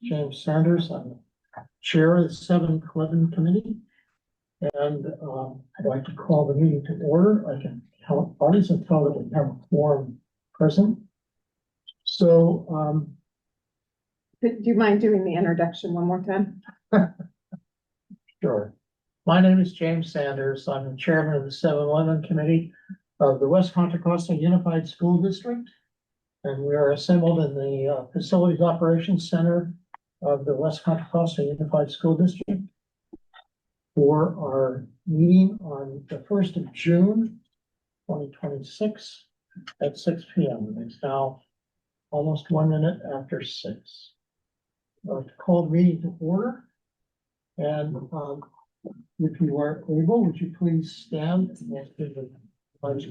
James Sanders. I'm Chair of the 7-11 Committee. And I'd like to call the meeting to order. I can count bodies and tell that we have a quorum present. So, Do you mind doing the introduction one more time? sure. My name is James Sanders. I'm the chairman of the 7-11 Committee of the West Contra Costa Unified School District. And we are assembled in the Facilities Operations Center of the West Contra Costa Unified School District for our meeting on the 1st of June, 2026 at 6 p.m. It's now almost 1 minute after 6. I'd like to call the meeting to order. And if you are able, would you please stand and do the pledge?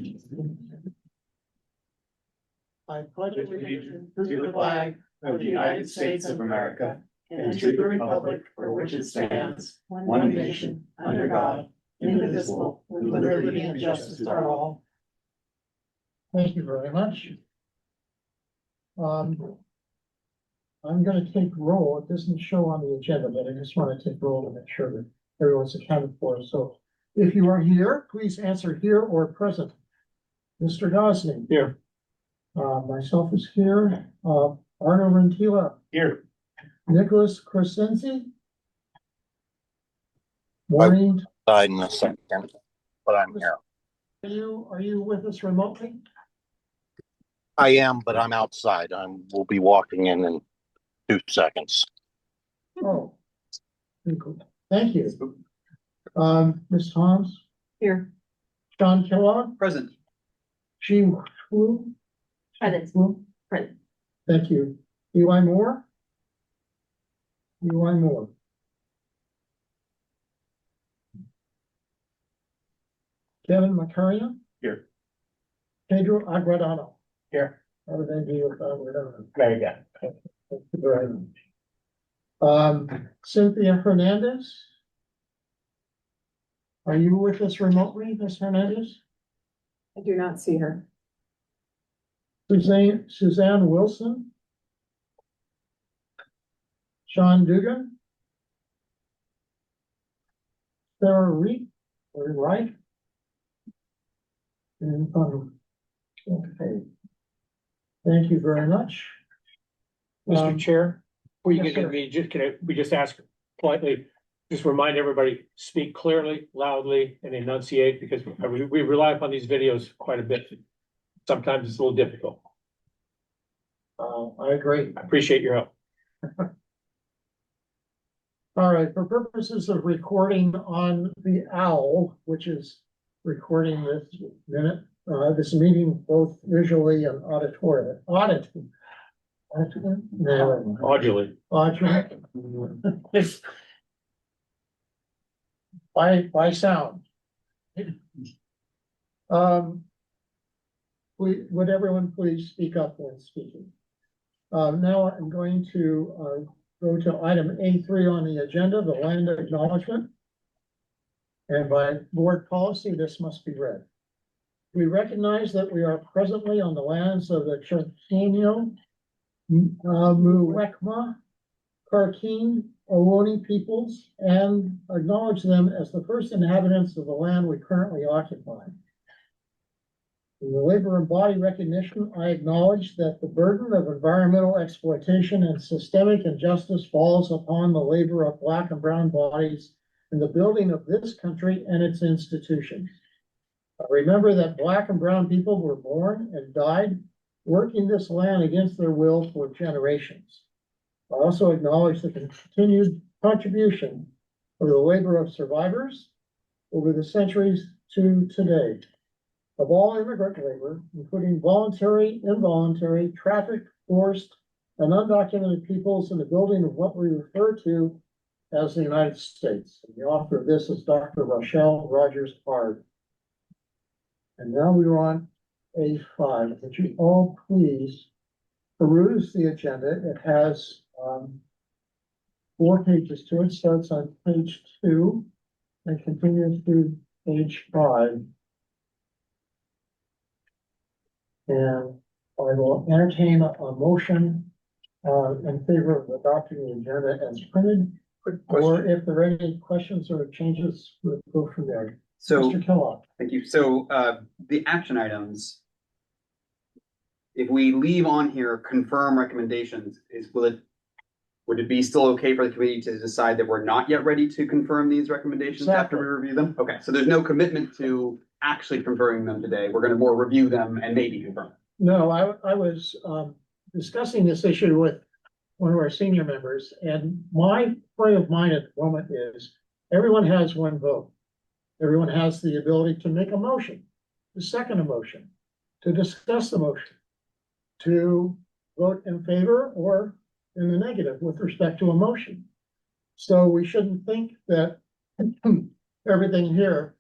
I pledge allegiance to the flag of the United States of America and to the republic for which it stands, one nation, under God, indivisible, with liberty and justice for all. Thank you very much. I'm going to take roll. It doesn't show on the agenda, but I just want to take roll to make sure that everyone's accounted for. So if you are here, please answer here or present. Mr. Gosney. Here. Myself is here. Arno Rentila. Here. Nicholas Crescenzi. Maureen. Died in a second, but I'm here. Are you with us remotely? I am, but I'm outside. We'll be walking in 2 seconds. Oh, thank you. Ms. Toms, Here. John Kellogg, Present. Jean Wu. Present. Thank you. Eli Moore. Eli Moore. Kevin Macaria. Here. Pedro Agradano. Here. How did I do with Agradano? Very good. Thank you very much. Cynthia Hernandez. Are you with us remotely, Ms. Hernandez? I do not see her. Suzanne Wilson. Sean Dugan. Sarah Reed, very right. And okay. Thank you very much. Mr. Chair, before you yes, get into me, we just ask politely, just remind everybody, speak clearly, loudly, and enunciate, because we rely upon these videos quite a bit. Sometimes it's a little difficult. I agree. I appreciate your help. All right, for purposes of recording on the OWL, which is recording this meeting both visually and auditory. Audully. By sound. Would everyone please speak up when speaking? Now I'm going to go to item A3 on the agenda, the land acknowledgement. And by board policy, this must be read. We recognize that we are presently on the lands of the Chochenyo, Muwekma, Karkine, Ohlone peoples, and acknowledge them as the first inhabitants of the land we currently occupy. In the labor and body recognition, I acknowledge that the burden of environmental exploitation and systemic injustice falls upon the labor of Black and brown bodies in the building of this country and its institutions. I remember that Black and brown people were born and died working this land against their will for generations. I also acknowledge the continued contribution of the labor of survivors over the centuries to today. Of all immigrant labor, including voluntary, involuntary, trafficked, forced, and undocumented peoples in the building of what we refer to as the United States. And the author of this is Dr. Rochelle Rogers Hard. And now we are on A5. Would you all please peruse the agenda? It has 4 pages to it. Starts on page 2 and continues through page 5. And I will entertain a motion in favor of adopting the agenda as printed? Quick Or question. if there are any questions or changes, we'll go from there. So, Mr. Kellogg. thank you. So, the action items, if we leave on here, confirm recommendations, would it be still okay for the committee to decide that we're not yet ready to confirm these recommendations after we review them? Okay, so there's no commitment to actually confirming them today. We're gonna more review them and maybe confirm. No, I was discussing this issue with one of our senior members, and my frame of mind at the moment is everyone has one vote. Everyone has the ability to make a motion, to second a motion, to discuss the motion, to vote in favor or in the negative with respect to a motion. So we shouldn't think that everything here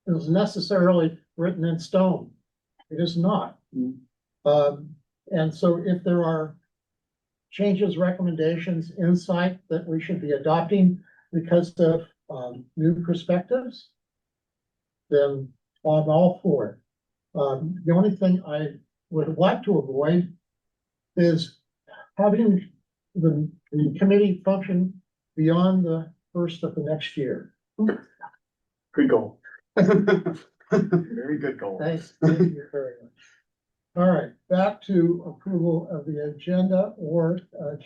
is necessarily written in stone. It is not. And so if there are changes, recommendations, insight that we should be adopting because of new perspectives, then I'm all for it. The only thing I would like to avoid is having the committee function beyond the first of the next year. Good goal. Very good goal. Thank you very much. All right, back to approval of the agenda or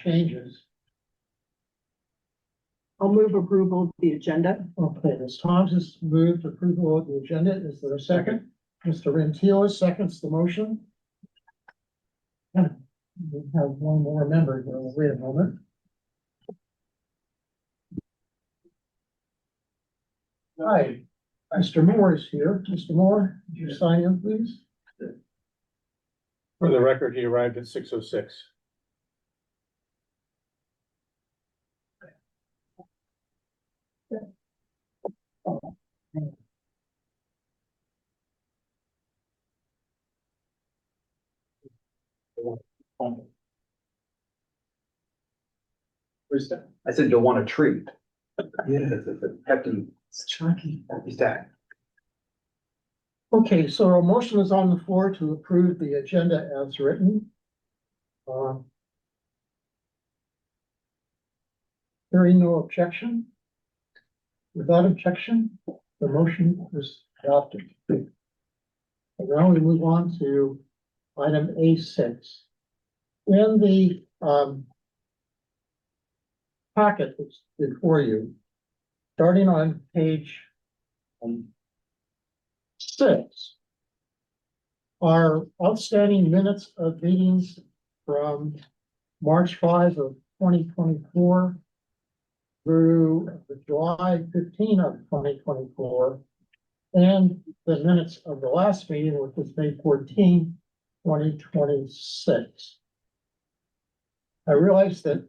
changes. I'll move approval of the agenda. Okay, Ms. Thomas has moved approval of the agenda. Is there a second? Mr. Rentillo seconds the motion. We have one more member here. Wait a moment. Hi, Mr. Moore is here. Mr. Moore, would you sign in, please? For the record, he arrived at 6:06. I said, you'll want a treat. Yeah, it's a hefty, it's chunky, hefty stack. Okay, so a motion is on the floor to approve the agenda as written. Hearing no objection. Without objection, the motion is adopted. And now we move on to item A6. In the packet that's before you, starting on page 6, are outstanding minutes of meetings from March 5 of 2024 through July 15 of 2024, and the minutes of the last meeting, which was May 14, 2026. I realize that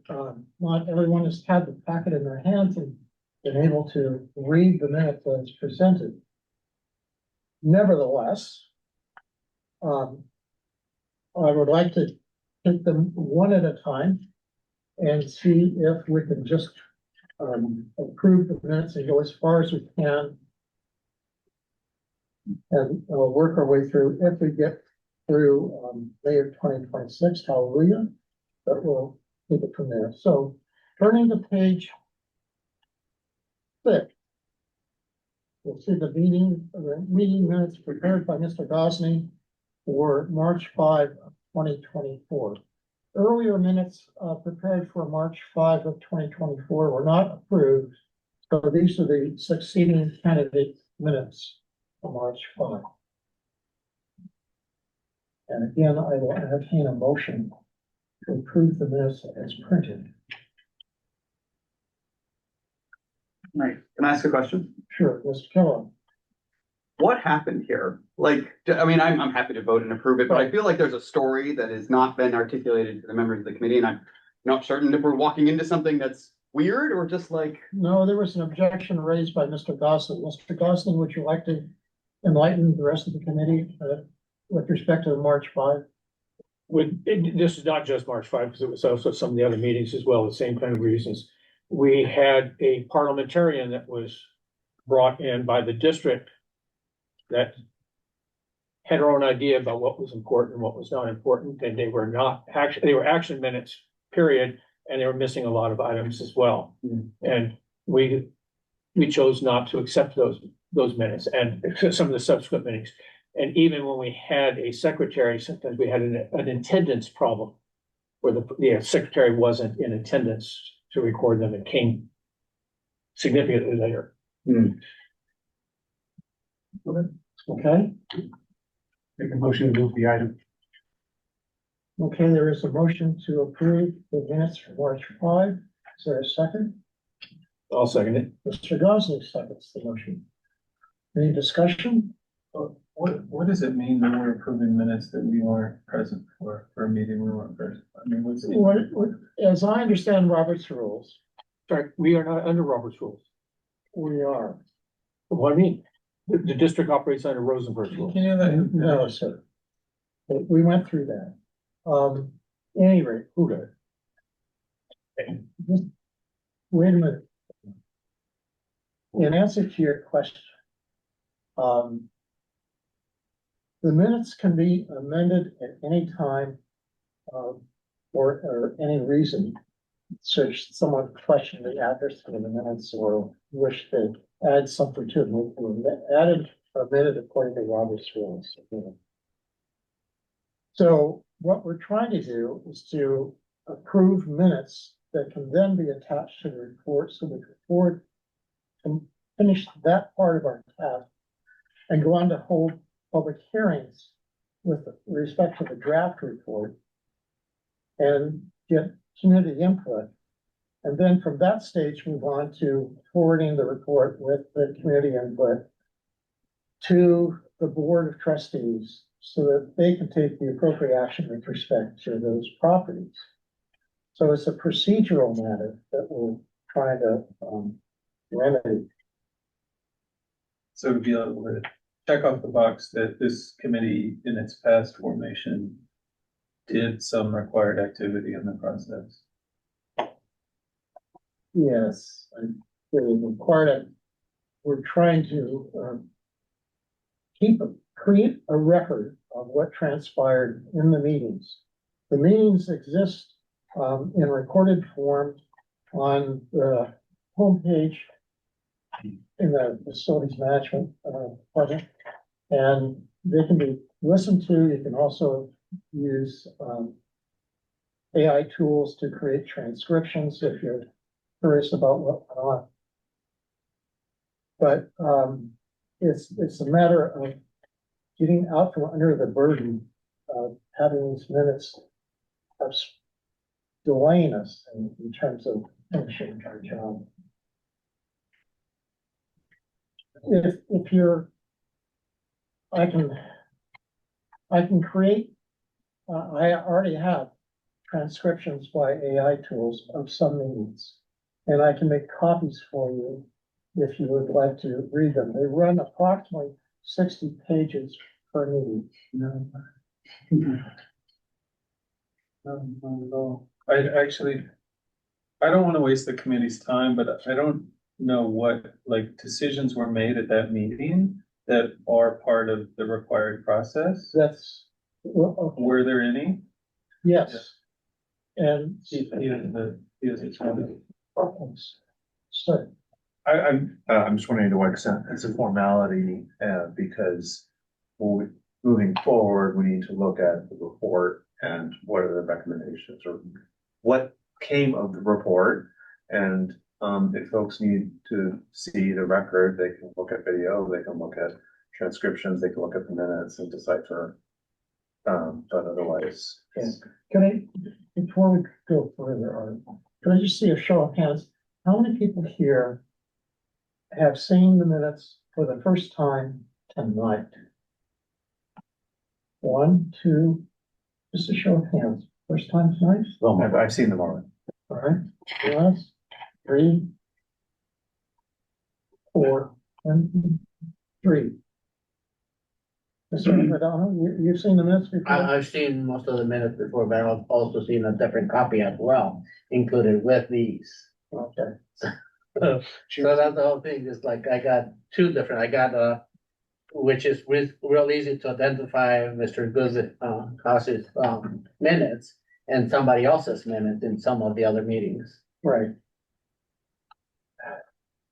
not everyone has had the packet in their hands and been able to read the minutes as presented. Nevertheless, I would like to take them one at a time and see if we can just approve the minutes and go as far as we can and work our way through. If we get through May of 2026, hallelujah, but we'll take it from there. So turning to page 6, we'll see the meeting minutes prepared by Mr. Gosney for March 5 of 2024. Earlier minutes prepared for March 5 of 2024 were not approved. So these are the succeeding candidate minutes for March 5. And again, I will entertain a motion to approve the minutes as printed. Right, can I ask a question? Sure, Mr. Kellogg. What happened here? Like, I mean, I'm happy to vote and approve it, but I feel like there's a story that has not been articulated to the members of the committee, and I'm not certain if we're walking into something that's weird or just like. No, there was an objection raised by Mr. Gosney. Mr. Gosney, would you like to enlighten the rest of the committee with respect to the March 5? This is not just March 5, because it was also some of the other meetings as well, the same kind of reasons. We had a parliamentarian that was brought in by the district that had her own idea about what was important and what was not important, and they were action minutes period, and they were missing a lot of items as well. And we chose not to accept those minutes and some of the subsequent minutes. And even when we had a secretary, sometimes we had an attendance problem where the secretary wasn't in attendance to record them and came significantly later. Okay, Make a motion to move the item. okay, there is a motion to approve the minutes for March 5. Is there a second? I'll second it. Mr. Gosney seconds the motion. Any discussion? What does it mean that we're approving minutes that we weren't present for a meeting we weren't present? I mean, what's the? As I understand Robert's rules, Sorry, we are not under Robert's rules. we are. What do you mean? The district operates under Rosenberg's rules. Can you let? No, sir. But we went through that. Any rate, Who did? just wait a minute. In answer to your question, the minutes can be amended at any time, or any reason. Should someone question the accuracy of the minutes or wish to add something to them, we added a minute according to Robert's rules. So what we're trying to do is to approve minutes that can then be attached to the report, so the report can finish that part of our task and go on to hold public hearings with respect to the draft report and get community input. And then from that stage, move on to forwarding the report with the community input to the Board of Trustees so that they can take the appropriate action with respect to those properties. So it's a procedural matter that we're trying to remedy. So to be able to check off the box that this committee in its past formation did some required activity in the process. Yes, and we're trying to create a record of what transpired in the meetings. The meetings exist in recorded form on the homepage in the facilities management department, and they can be listened to. You can also use AI tools to create transcriptions if you're curious about what went on. But it's a matter of getting out from under the burden of having these minutes of delaying us in terms of finishing our job. If you're, I can create, I already have transcriptions by AI tools of some meetings, and I can make copies for you if you would like to read them. They run approximately 60 pages per meeting. No. I don't want to waste the committee's time, but I don't know what like decisions were made at that meeting that are part of the required process. That's, well, okay. Were there any? Yes. And so, I'm just wondering to what extent it's a formality, because moving forward, we need to look at the report and what are the recommendations or what came of the report. And if folks need to see the record, they can look at video, they can look at transcriptions, they can look at the minutes and decipher. But otherwise, can I, before we go further, can I just see a show of hands? How many people here have seen the minutes for the first time tonight? 1, 2, just a show of hands. First time tonight? I've seen them already. All right. Yes. 3, 4, and 3. Mr. Madonna, you've seen the minutes before? I've seen most of the minutes before, but I've also seen a different copy as well, included with these. Okay. So that's the whole thing, is like, I got 2 different, I got which is real easy to identify Mr. Costa's minutes, and somebody else's minute in some of the other meetings. Right.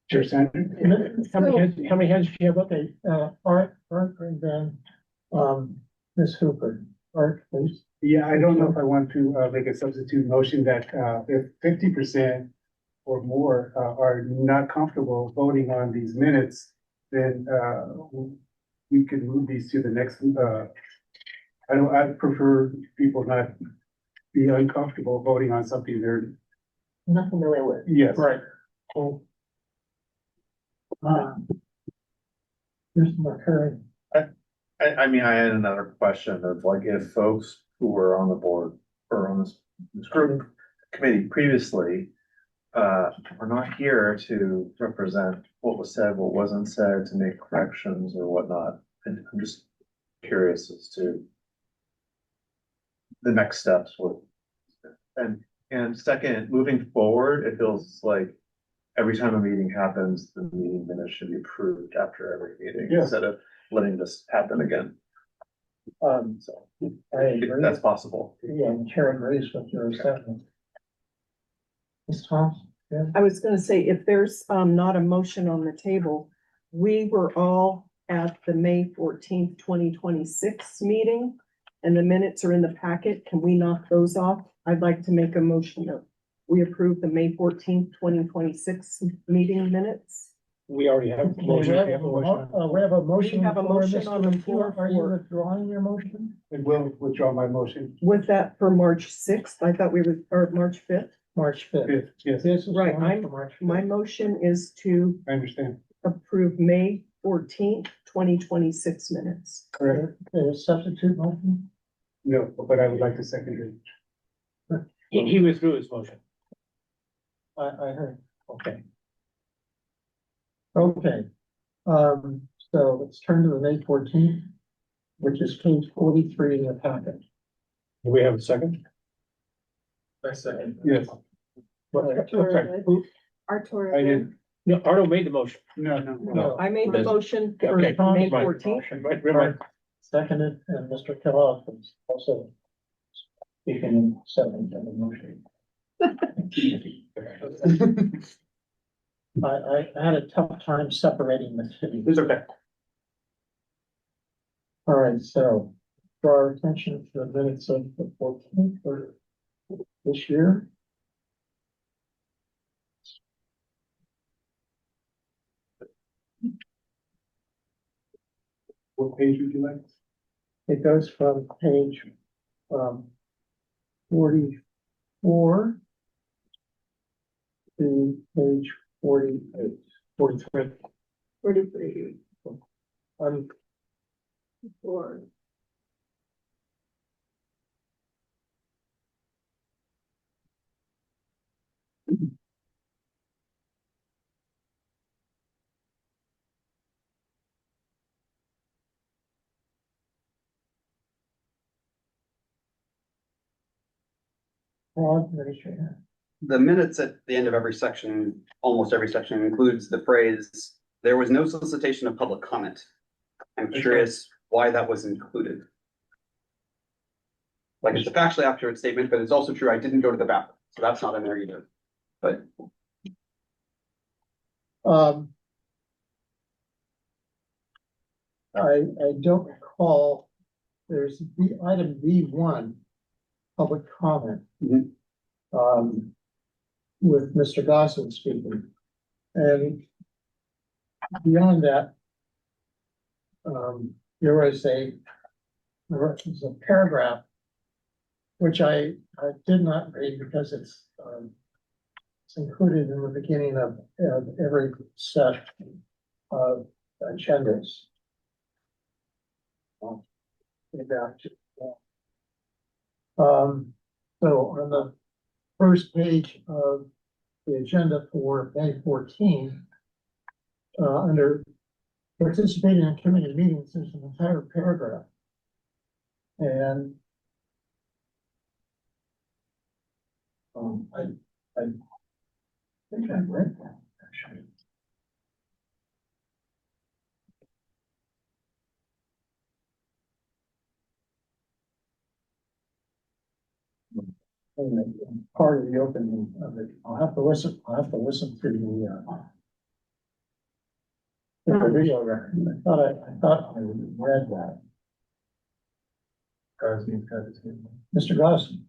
Chair Sanders? How many hands do you have up? Okay, Art, and then, Ms. Hooper. Art, please. Yeah, I don't know if I want to make a substitute motion that if 50% or more are not comfortable voting on these minutes, then we could move these to the next. I'd prefer people not be uncomfortable voting on something they're. Not familiar with. Yes. Right. Cool. Here's my current. I mean, I had another question of like, if folks who were on the board or on this group committee previously, are not here to represent what was said, what wasn't said, to make corrections or whatnot. And I'm just curious as to the next steps with, and second, moving forward, it feels like every time a meeting happens, the meeting minutes should be approved after every meeting Yes. instead of letting this happen again. So I if agree. that's possible. Yeah, the chair agrees with your assessment. Ms. Thompson? Yeah. I was gonna say, if there's not a motion on the table, we were all at the May 14th, 2026 meeting. And the minutes are in the packet. Can we knock those off? I'd like to make a motion that we approve the May 14th, 2026 meeting minutes. We already have. a Okay, motion. we have a motion. We have a for motion Mr. on the floor Latour. Are you for- withdrawing your motion? I will withdraw my motion. Was that for March 6th? I thought we were, or March 5th. March fifth. Yes, This is Right, one for March My 5th. motion is to I understand. approve May 14th, 2026 minutes. Correct. Okay, a substitute motion? No, but I would like to second it. He withdrew his motion. I heard. Okay. Okay, so let's turn to the May 14th, which is page 43 in the packet. Do we have a second? I second. Yes. Okay. Who- Artur. I did. No, Arno made the motion. No. No. I made the motion for Okay. May Fine. 14th. Right, right. Seconded, and Mr. Kellogg was also speaking in second of the motion. I had a tough time separating the two. It's okay. All right, so draw our attention to the minutes of the 14th for this year. What page would you like? It goes from page 44 to page 48, 43. 43. Um, Four. Rod, raise your hand. The minutes at the end of every section, almost every section includes the phrase, there was no solicitation of public comment. I'm curious why that was included. Like, it's a factually accurate statement, but it's also true, I didn't go to the bathroom, so that's not in there either. But I don't recall, there's the item B1, public comment. Mhm. With Mr. Gosney speaking. And beyond that, there was a paragraph which I did not read because it's included in the beginning of every set of agendas. Get back to that. So on the first page of the agenda for May 14, under participating in committee meetings, there's an entire paragraph. And I think I read that, actually. part of the opening of it. I'll have to listen to the video record. I thought I read that. Gosney's got his hand up. Mr. Gosney.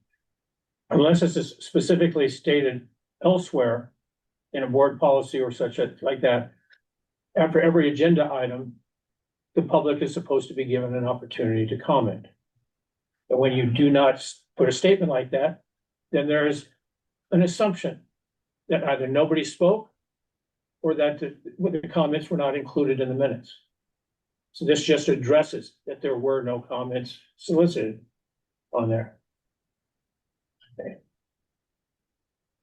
Unless it's specifically stated elsewhere in a board policy or such like that, after every agenda item, the public is supposed to be given an opportunity to comment. But when you do not put a statement like that, then there is an assumption that either nobody spoke or that the comments were not included in the minutes. So this just addresses that there were no comments solicited on there.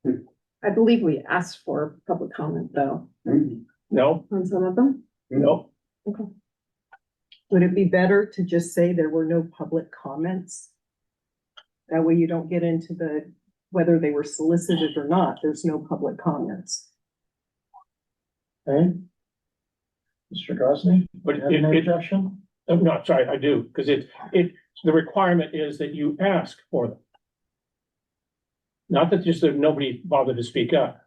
I believe we asked for public comment though, No, on some of them. no. Would it be better to just say there were no public comments? That way you don't get into the, whether they were solicited or not, there's no public comments. Okay. Mr. Gosney, But you have any objection? no, sorry, I do, because the requirement is that you ask for them. Not that just that nobody bothered to speak up.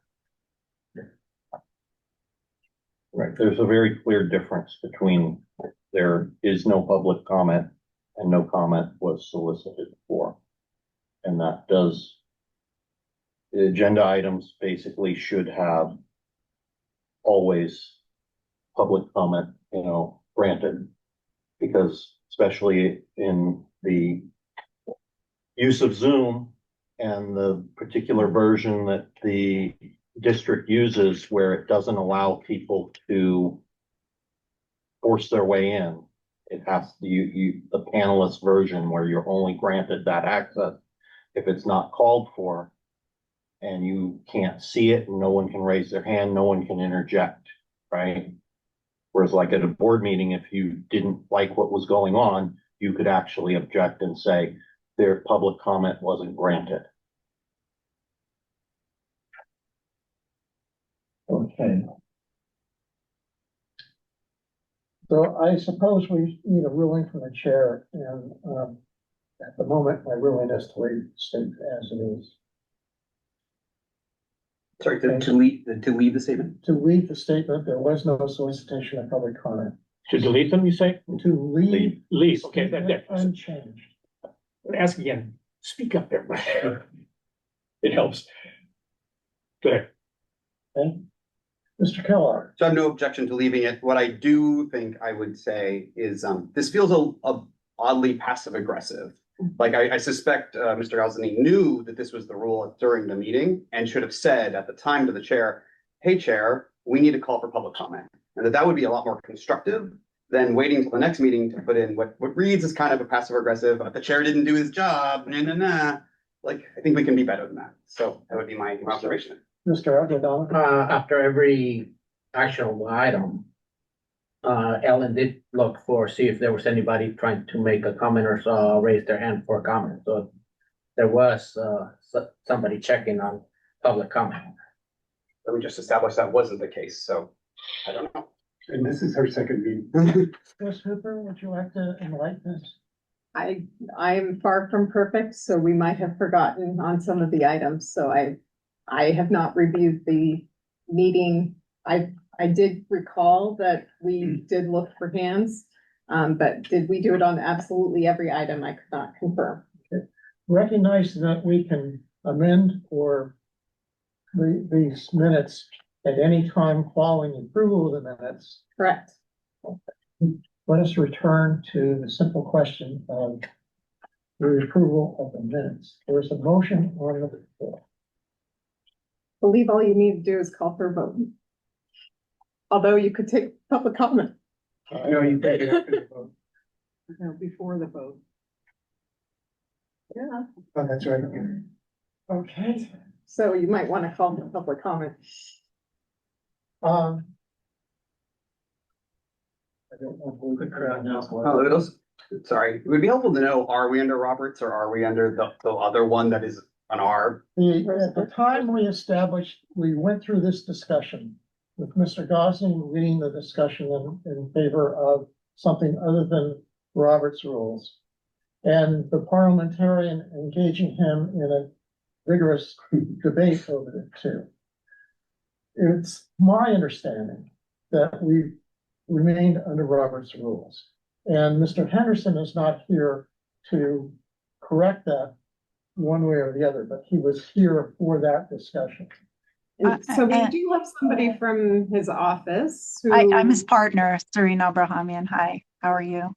Right, there's a very clear difference between there is no public comment and no comment was solicited for. And that does, the agenda items basically should have always public comment, granted. Because especially in the use of Zoom and the particular version that the district uses where it doesn't allow people to force their way in. It has to, the panelist version where you're only granted that access if it's not called for and you can't see it and no one can raise their hand, no one can interject, right? Whereas like at a board meeting, if you didn't like what was going on, you could actually object and say their public comment wasn't granted. Okay. So I suppose we need a ruling from the chair, and at the moment, my ruling is to leave the state as it is. Sorry, to leave the statement? To leave the statement, there was no solicitation of public comment. To delete them, you say? To leave. Leave, okay, that. Unchanged. Ask again, speak up there. It helps. Good. Okay. Mr. Kellogg. So I have no objection to leaving it. What I do think I would say is, this feels a oddly passive aggressive. Like I suspect Mr. Gosney knew that this was the rule during the meeting and should have said at the time to the chair, hey, chair, we need to call for public comment. And that would be a lot more constructive than waiting till the next meeting to put in what reads as kind of a passive aggressive, the chair didn't do his job, Like, I think we can be better than that. So that would be my observation. Mr. O'Donnell. After every action item, Ellen did look see if there was anybody trying to make a comment or so, raise their hand for a comment. So there was somebody checking on public comment. But we just established that wasn't the case, so I don't know. And this is her second meeting. Ms. Hooper, would you like to enlighten us? I'm far from perfect, so we might have forgotten on some of the items, so I have not reviewed the meeting. I did recall that we did look for hands, but did we do it on absolutely every item? I could not confirm. Okay. Recognize that we can amend or these minutes at any time following approval of the minutes. Correct. Let us return to the simple question of the approval of the minutes. There is a motion on the floor. I believe all you need to do is call for a vote. Although you could take public comment. No, you take it after the vote. No, before the vote. Yeah. Oh, that's right. Okay. So you might want to call for public comment. I don't know who the crowd now. Sorry, it would be helpful to know, are we under Roberts or are we under the other one that is an R? At the time we established, we went through this discussion with Mr. Gosney leading the discussion in favor of something other than Robert's rules. And the parliamentarian engaging him in vigorous debate over it too. It's my understanding that we remained under Robert's rules. And Mr. Henderson is not here to correct that one way or the other, but he was here for that discussion. And so we do have somebody from his office who. I'm his partner, Serena Abrahamian. Hi, how are you?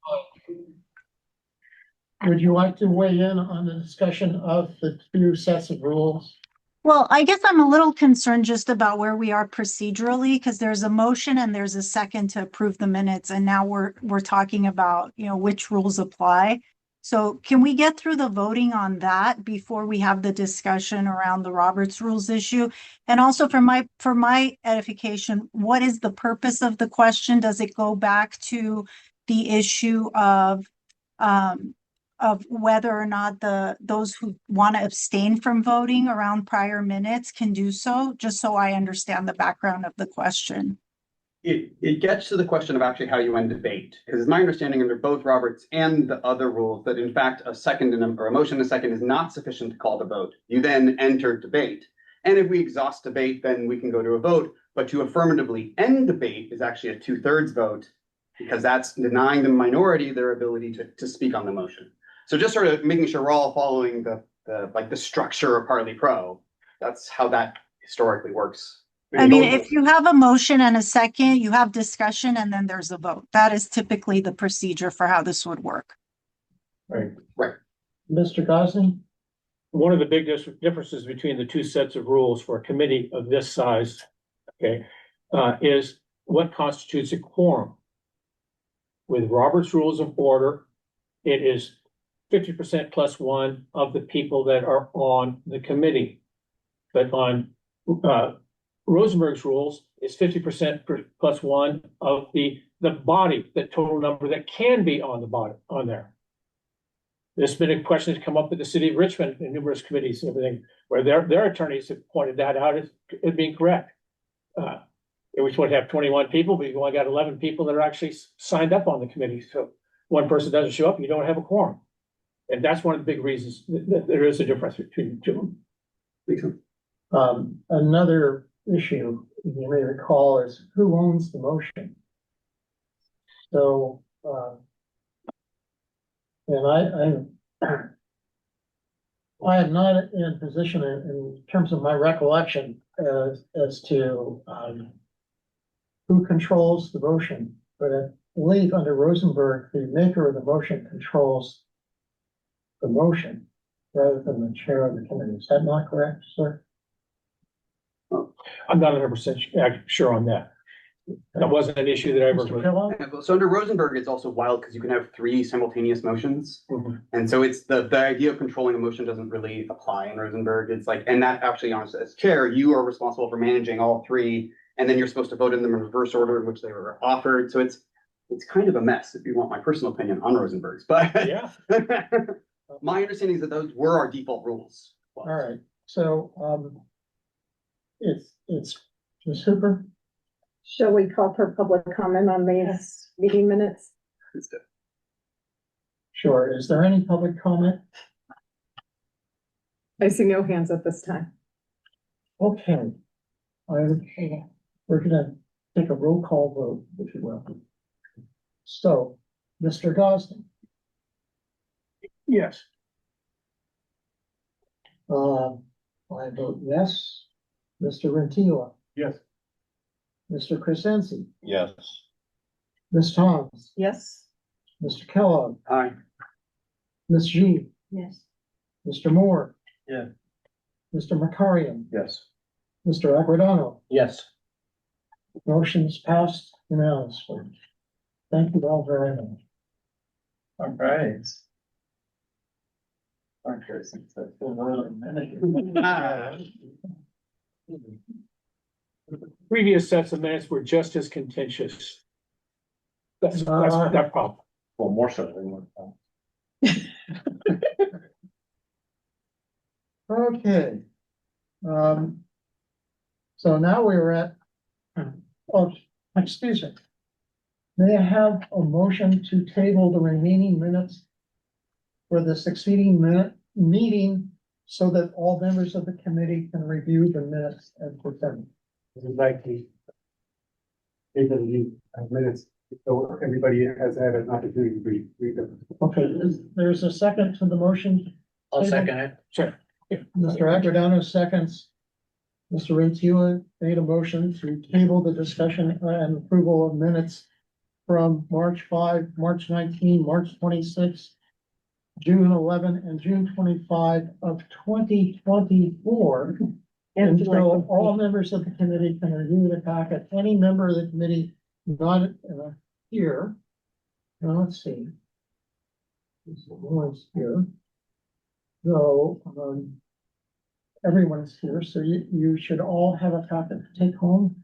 Would you like to weigh in on the discussion of the two sets of rules? Well, I guess I'm a little concerned just about where we are procedurally, because there's a motion and there's a second to approve the minutes, and now we're talking about, you know, which rules apply. So can we get through the voting on that before we have the discussion around the Roberts Rules issue? And also for my edification, what is the purpose of the question? Does it go back to the issue of whether or not those who want to abstain from voting around prior minutes can do so, just so I understand the background of the question? It gets to the question of actually how you end debate, because it's my understanding under both Roberts and the other rules that in fact a second or a motion and a second is not sufficient to call the vote. You then enter debate. And if we exhaust debate, then we can go to a vote. But to affirmatively end debate is actually a 2/3 vote, because that's denying the minority their ability to speak on the motion. So just sort of making sure we're all following the structure of Harley Pro. That's how that historically works. I mean, if you have a motion and a second, you have discussion and then there's a vote. That is typically the procedure for how this would work. Right. Right. Mr. Gosney? One of the big differences between the two sets of rules for a committee of this size, okay, is what constitutes a quorum. With Robert's Rules of Order, it is 50% plus one of the people that are on the committee. But on Rosenberg's rules, it's 50% plus one of the body, the total number that can be on the body on there. There's been a question that's come up with the city of Richmond in numerous committees and everything, where their attorneys have pointed that out as being correct. We should have 21 people, but you've only got 11 people that are actually signed up on the committee. So one person doesn't show up, you don't have a quorum. And that's one of the big reasons that there is a difference between the two. Another issue you may recall is who owns the motion. So, and I am not in position in terms of my recollection as to who controls the motion, but I believe under Rosenberg, the maker of the motion controls the motion rather than the chair of the committee. Is that not correct, sir? I'm not 100% sure on that. That wasn't an issue that I ever. Mr. Kellogg? So under Rosenberg, it's also wild because you can have 3 simultaneous motions. Mhm. And so it's the idea of controlling a motion doesn't really apply in Rosenberg. It's like, and that actually, honestly, as chair, you are responsible for managing all 3, and then you're supposed to vote in them in reverse order in which they were offered. So it's kind of a mess if you want my personal opinion on Rosenberg's. But Yeah. my understanding is that those were our default rules. All right, so, it's Ms. Hooper? Shall we call for public comment on these meeting minutes? Sure. Is there any public comment? I see no hands at this time. Okay. We're gonna take a roll call vote, if you will. So, Mr. Gosney? Yes. I vote yes. Mr. Rentila? Yes. Mr. Crescenzi? Yes. Ms. Thomas? Yes. Mr. Kellogg? Aye. Ms. G? Yes. Mr. Moore? Yeah. Mr. Makarian? Yes. Mr. Aguadano? Yes. Motion's passed unanimously. Thank you all very much. All right. Okay, since that's been a minute. Previous sets of minutes were just as contentious. That's that problem. Well, more so than one. Okay. So now we're at, oh, excuse me. May I have a motion to table the remaining minutes for the succeeding meeting so that all members of the committee can review the minutes and present. This is like the minutes, so everybody has had an opportunity to read them. Okay, there's a second to the motion. I'll second it. Sure. Mr. Agrodano seconds. Mr. Rentila made a motion to table the discussion and approval of minutes from March 5, March 19, March 26, June 11, and June 25 of 2024. And Until all members of the committee can review the packet. Any member of the committee not here. Now, let's see. This one's here. So, everyone's here, so you should all have a packet to take home.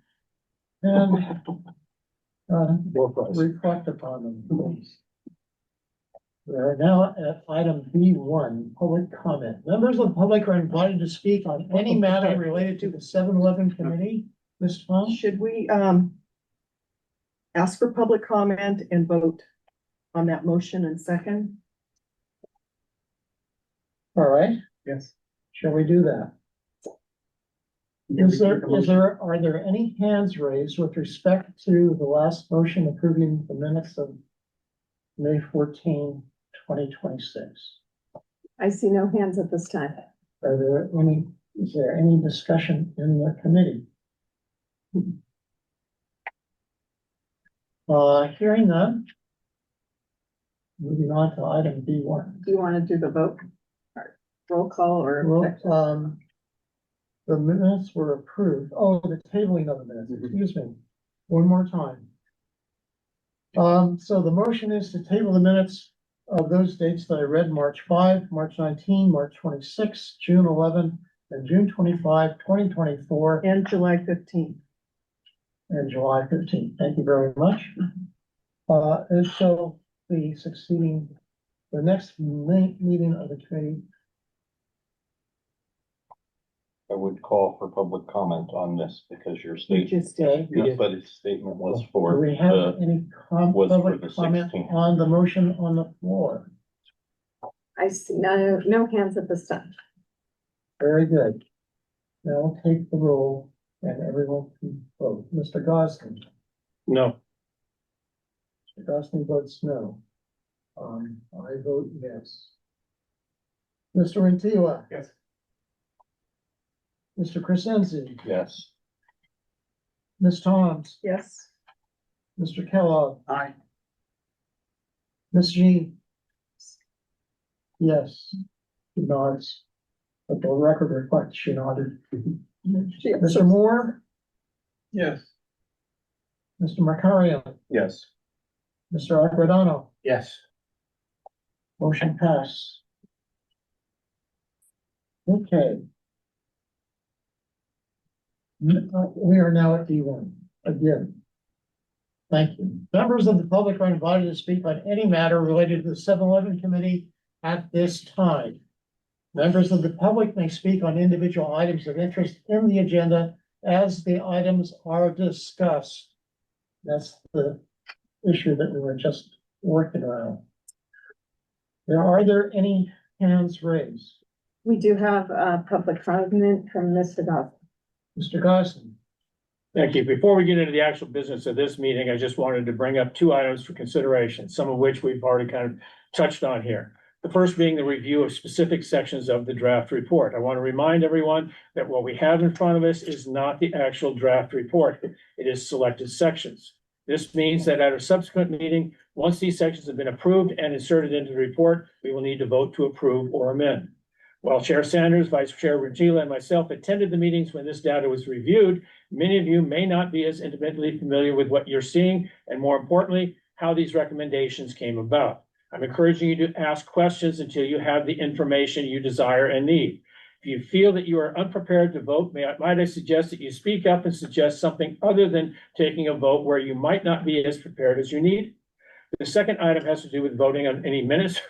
And reflect upon them, please. We are now at item B1, public comment. Members of the public are invited to speak on any matter related to the 7-Eleven committee. Ms. Tom? should we, ask for public comment and vote on that motion and second? All right, Yes. shall we do that? Are there any hands raised with respect to the last motion approving the minutes of May 14, 2026? I see no hands at this time. Is there any discussion in the committee? Hearing none. Moving on to item B1. Do you want to do the vote? Or roll call or? Well, the minutes were approved. Oh, the tabling of the minutes, excuse me. One more time. So the motion is to table the minutes of those dates that I read, March 5, March 19, March 26, June 11, and June 25, 2024. And July 15th. And July 15th. Thank you very much. And so the next meeting of the committee. I would call for public comment on this because your We statement, just did. but his statement was Do for we have the, any was for public the comment 16th. on the motion on the floor? I see no hands at this time. Very good. Now we'll take the roll and everyone can vote. Mr. Gosney. No. Mr. Gosney votes no. I vote yes. Mr. Rentila. Yes. Mr. Crescenzi. yes. Ms. Toms. Yes. Mr. Kellogg. Aye. Ms. G. Yes. She nods. But the record reflects she nodded. Mr. Moore. Yes. Mr. Mercario. Yes. Mr. Agrodano. Yes. Motion pass. Okay. We are now at D1 again. Thank you. Members of the public are invited to speak on any matter related to the 7-Eleven committee at this time. Members of the public may speak on individual items of interest in the agenda as the items are discussed. That's the issue that we were just working around. Are there any hands raised? We do have a public comment from Mr. Goff. Mr. Gosney. Thank you. Before we get into the actual business of this meeting, I just wanted to bring up two items for consideration, some of which we've already kind of touched on here. The first being the review of specific sections of the draft report. I want to remind everyone that what we have in front of us is not the actual draft report. It is selected sections. This means that at a subsequent meeting, once these sections have been approved and inserted into the report, we will need to vote to approve or amend. While Chair Sanders, Vice Chair Regila, and myself attended the meetings when this data was reviewed, many of you may not be as intimately familiar with what you're seeing, and more importantly, how these recommendations came about. I'm encouraging you to ask questions until you have the information you desire and need. If you feel that you are unprepared to vote, might I suggest that you speak up and suggest something other than taking a vote where you might not be as prepared as you need? The second item has to do with voting on any minutes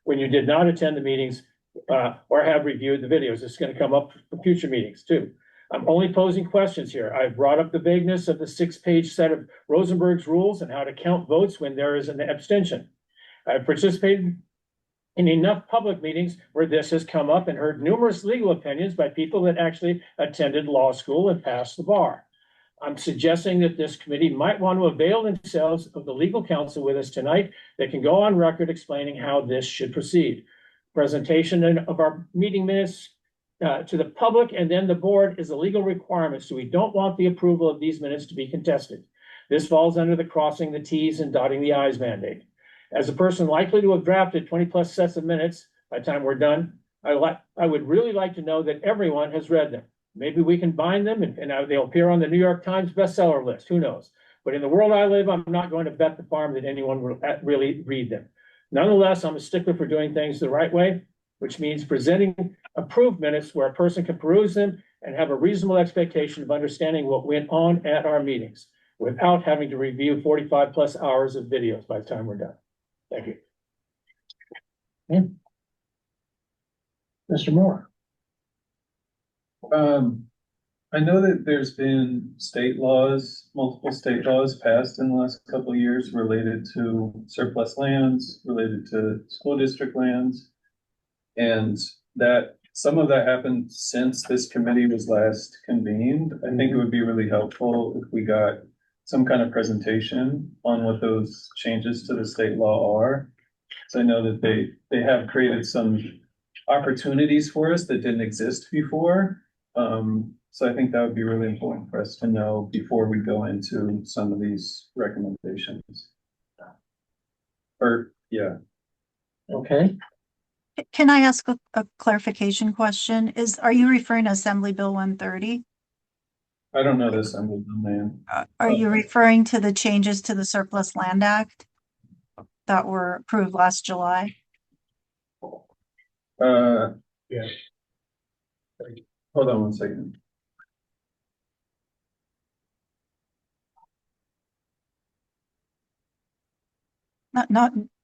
when you did not attend the meetings or have reviewed the videos. It's going to come up for future meetings too. I'm only posing questions here. I've brought up the vagueness of the 6-page set of Rosenberg's rules and how to count votes when there is an abstention. I've participated in enough public meetings where this has come up and heard numerous legal opinions by people that actually attended law school and passed the bar. I'm suggesting that this committee might want to avail themselves of the legal counsel with us tonight that can go on record explaining how this should proceed. Presentation of our meeting minutes to the public and then the board is a legal requirement, so we don't want the approval of these minutes to be contested. This falls under the crossing the T's and dotting the I's mandate. As a person likely to have drafted 20+ sets of minutes by the time we're done, I would really like to know that everyone has read them. Maybe we can bind them and they'll appear on the New York Times bestseller list, who knows? But in the world I live, I'm not going to bet the farm that anyone will really read them. Nonetheless, I'm a stickler for doing things the right way, which means presenting approved minutes where a person can peruse them and have a reasonable expectation of understanding what went on at our meetings without having to review 45+ hours of videos by the time we're done. Thank you. Mr. Moore. I know that there's been multiple state laws passed in the last couple of years related to surplus lands, related to school district lands. And that some of that happened since this committee was last convened. I think it would be really helpful if we got some kind of presentation on what those changes to the state law are. So I know that they have created some opportunities for us that didn't exist before. So I think that would be really important for us to know before we go into some of these recommendations. Okay. Can I ask a clarification question? Are you referring to Assembly Bill 130? I don't know the Assembly Bill name. Are you referring to the changes to the Surplus Land Act that were approved last July? Yeah. Hold on one second.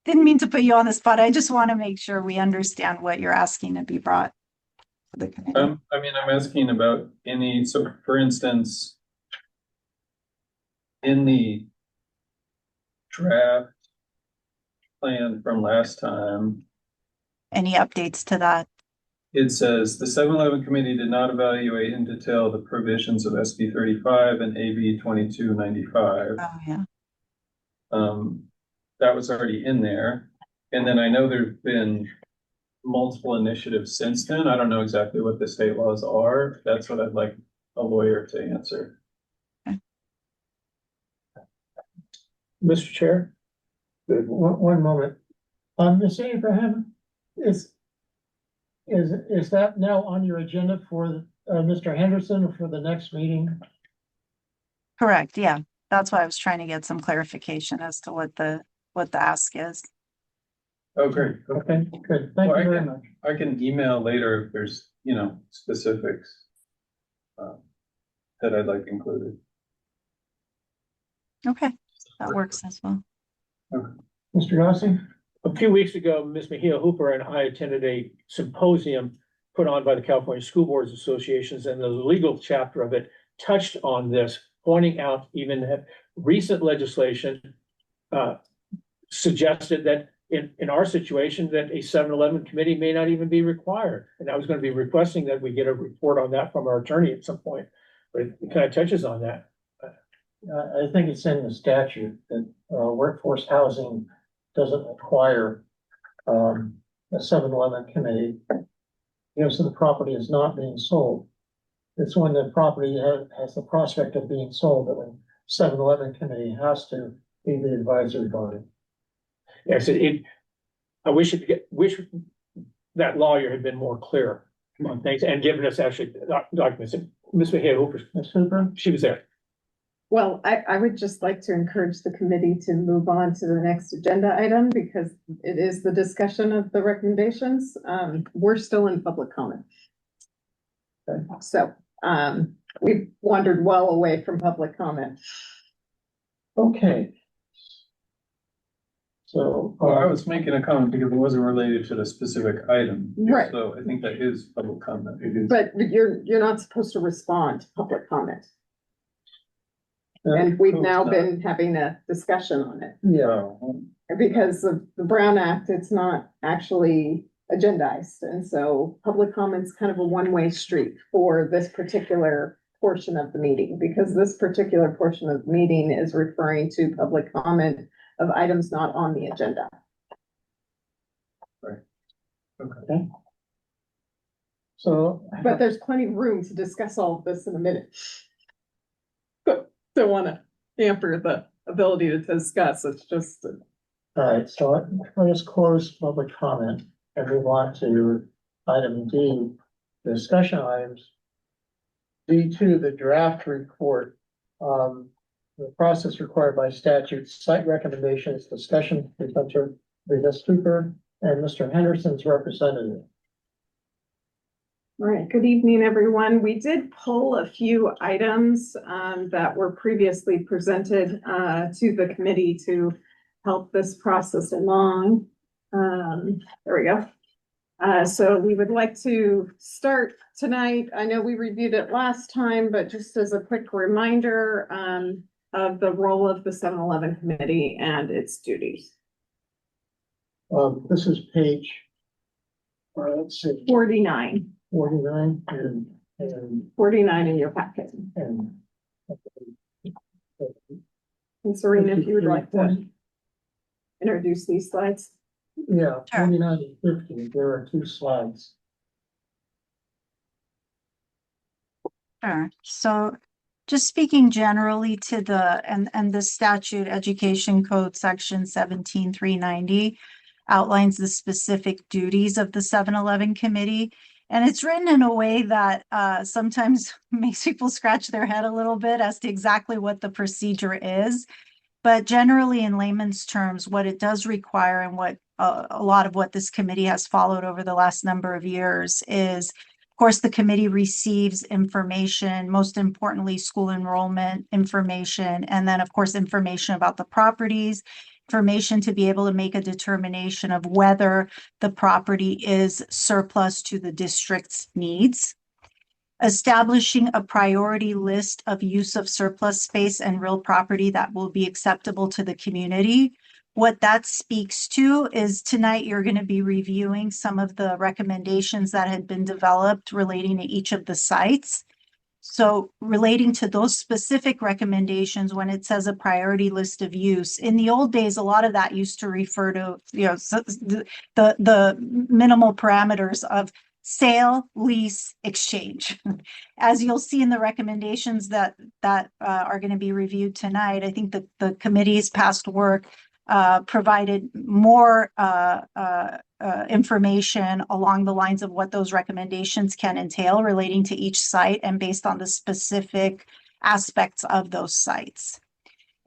Didn't mean to put you on the spot. I just want to make sure we understand what you're asking to be brought to the committee. I'm asking about so for instance, in the draft plan from last time, Any updates to that? it says the 7-11 committee did not evaluate in detail the provisions of SB 35 and AB 2295. Oh, yeah. That was already in there. And then I know there've been multiple initiatives since then. I don't know exactly what the state laws are. That's what I'd like a lawyer to answer. Mr. Chair? One moment. Ms. Abraham, is that now on your agenda for Mr. Henderson for the next meeting? Correct. Yeah. That's why I was trying to get some clarification as to what the ask is. Oh, great. Okay, good. Thank you very much. I can email later if there's, specifics that I'd like included. Okay. That works as well. Okay. Mr. Gosney? A few weeks ago, Ms. Mejia Hooper and I attended a symposium put on by the California School Boards Associations, and the legal chapter of it touched on this, pointing out even that recent legislation suggested that in our situation that a 7-11 committee may not even be required. And I was going to be requesting that we get a report on that from our attorney at some point, but it kind of touches on that. I think it's in the statute that workforce housing doesn't require a 7-11 committee. So the property is not being sold. It's when the property has the prospect of being sold that the 7-11 committee has to be the advisory body. Yes, I wish that lawyer had been more clear on things and given us actually documents. Ms. Mejia Hooper. Ms. Hooper? She was there. Well, I would just like to encourage the committee to move on to the next agenda item because it is the discussion of the recommendations. We're still in public comment. Okay. So we've wandered well away from public comment. Okay. So I was making a comment because it wasn't related to the specific item. Right. So I think that is public comment. But you're not supposed to respond to public comment. And we've now been having a discussion on it. Yeah. Because of the Brown Act, it's not actually agendized, and so public comment's kind of a one-way street for this particular portion of the meeting, because this particular portion of the meeting is referring to public comment of items not on the agenda. Okay. So. But there's plenty of room to discuss all of this in a minute. Don't wanna hamper the ability to discuss, it's just. All right, so let us close public comment and move on to item D, discussion items. D2, the draft report. The process required by statute, site recommendations, discussion, presenter, the speaker, and Mr. Henderson's representative. All right, good evening, everyone. We did pull a few items that were previously presented to the committee to help this process along. There we go. So we would like to start tonight. I know we reviewed it last time, but just as a quick reminder of the role of the 7-Eleven committee and its duties. This is page, let's see, 49. 49 and 49 in your packet. and And Serena, if you would like to introduce these slides. Yeah, Sure. 49 and 50, there are two slides. Sure. So just speaking generally to and the statute, Education Code Section 17390 outlines the specific duties of the 7-Eleven committee. And it's written in a way that sometimes makes people scratch their head a little bit as to exactly what the procedure is. But generally, in layman's terms, what it does require and what a lot of what this committee has followed over the last number of years is, of course, the committee receives information, most importantly, school enrollment information, and then, of course, information about the properties, information to be able to make a determination of whether the property is surplus to the district's needs. Establishing a priority list of use of surplus space and real property that will be acceptable to the community. What that speaks to is tonight you're going to be reviewing some of the recommendations that had been developed relating to each of the sites. So relating to those specific recommendations, when it says a priority list of use, in the old days, a lot of that used to refer to, the minimal parameters of sale, lease, exchange. As you'll see in the recommendations that are going to be reviewed tonight, I think that the committee's past work provided more information along the lines of what those recommendations can entail relating to each site and based on the specific aspects of those sites.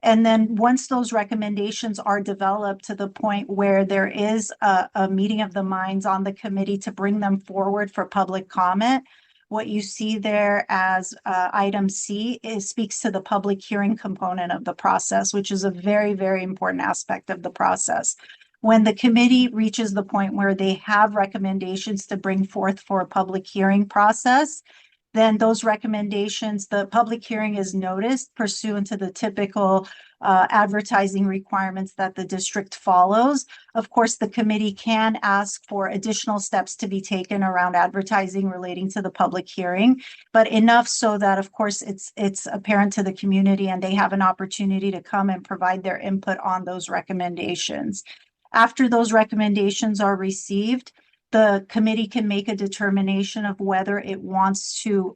And then once those recommendations are developed to the point where there is a meeting of the minds on the committee to bring them forward for public comment, what you see there as item C speaks to the public hearing component of the process, which is a very, very important aspect of the process. When the committee reaches the point where they have recommendations to bring forth for a public hearing process, then those recommendations, the public hearing is noticed pursuant to the typical advertising requirements that the district follows. Of course, the committee can ask for additional steps to be taken around advertising relating to the public hearing, but enough so that, of course, it's apparent to the community and they have an opportunity to come and provide their input on those recommendations. After those recommendations are received, the committee can make a determination of whether it wants to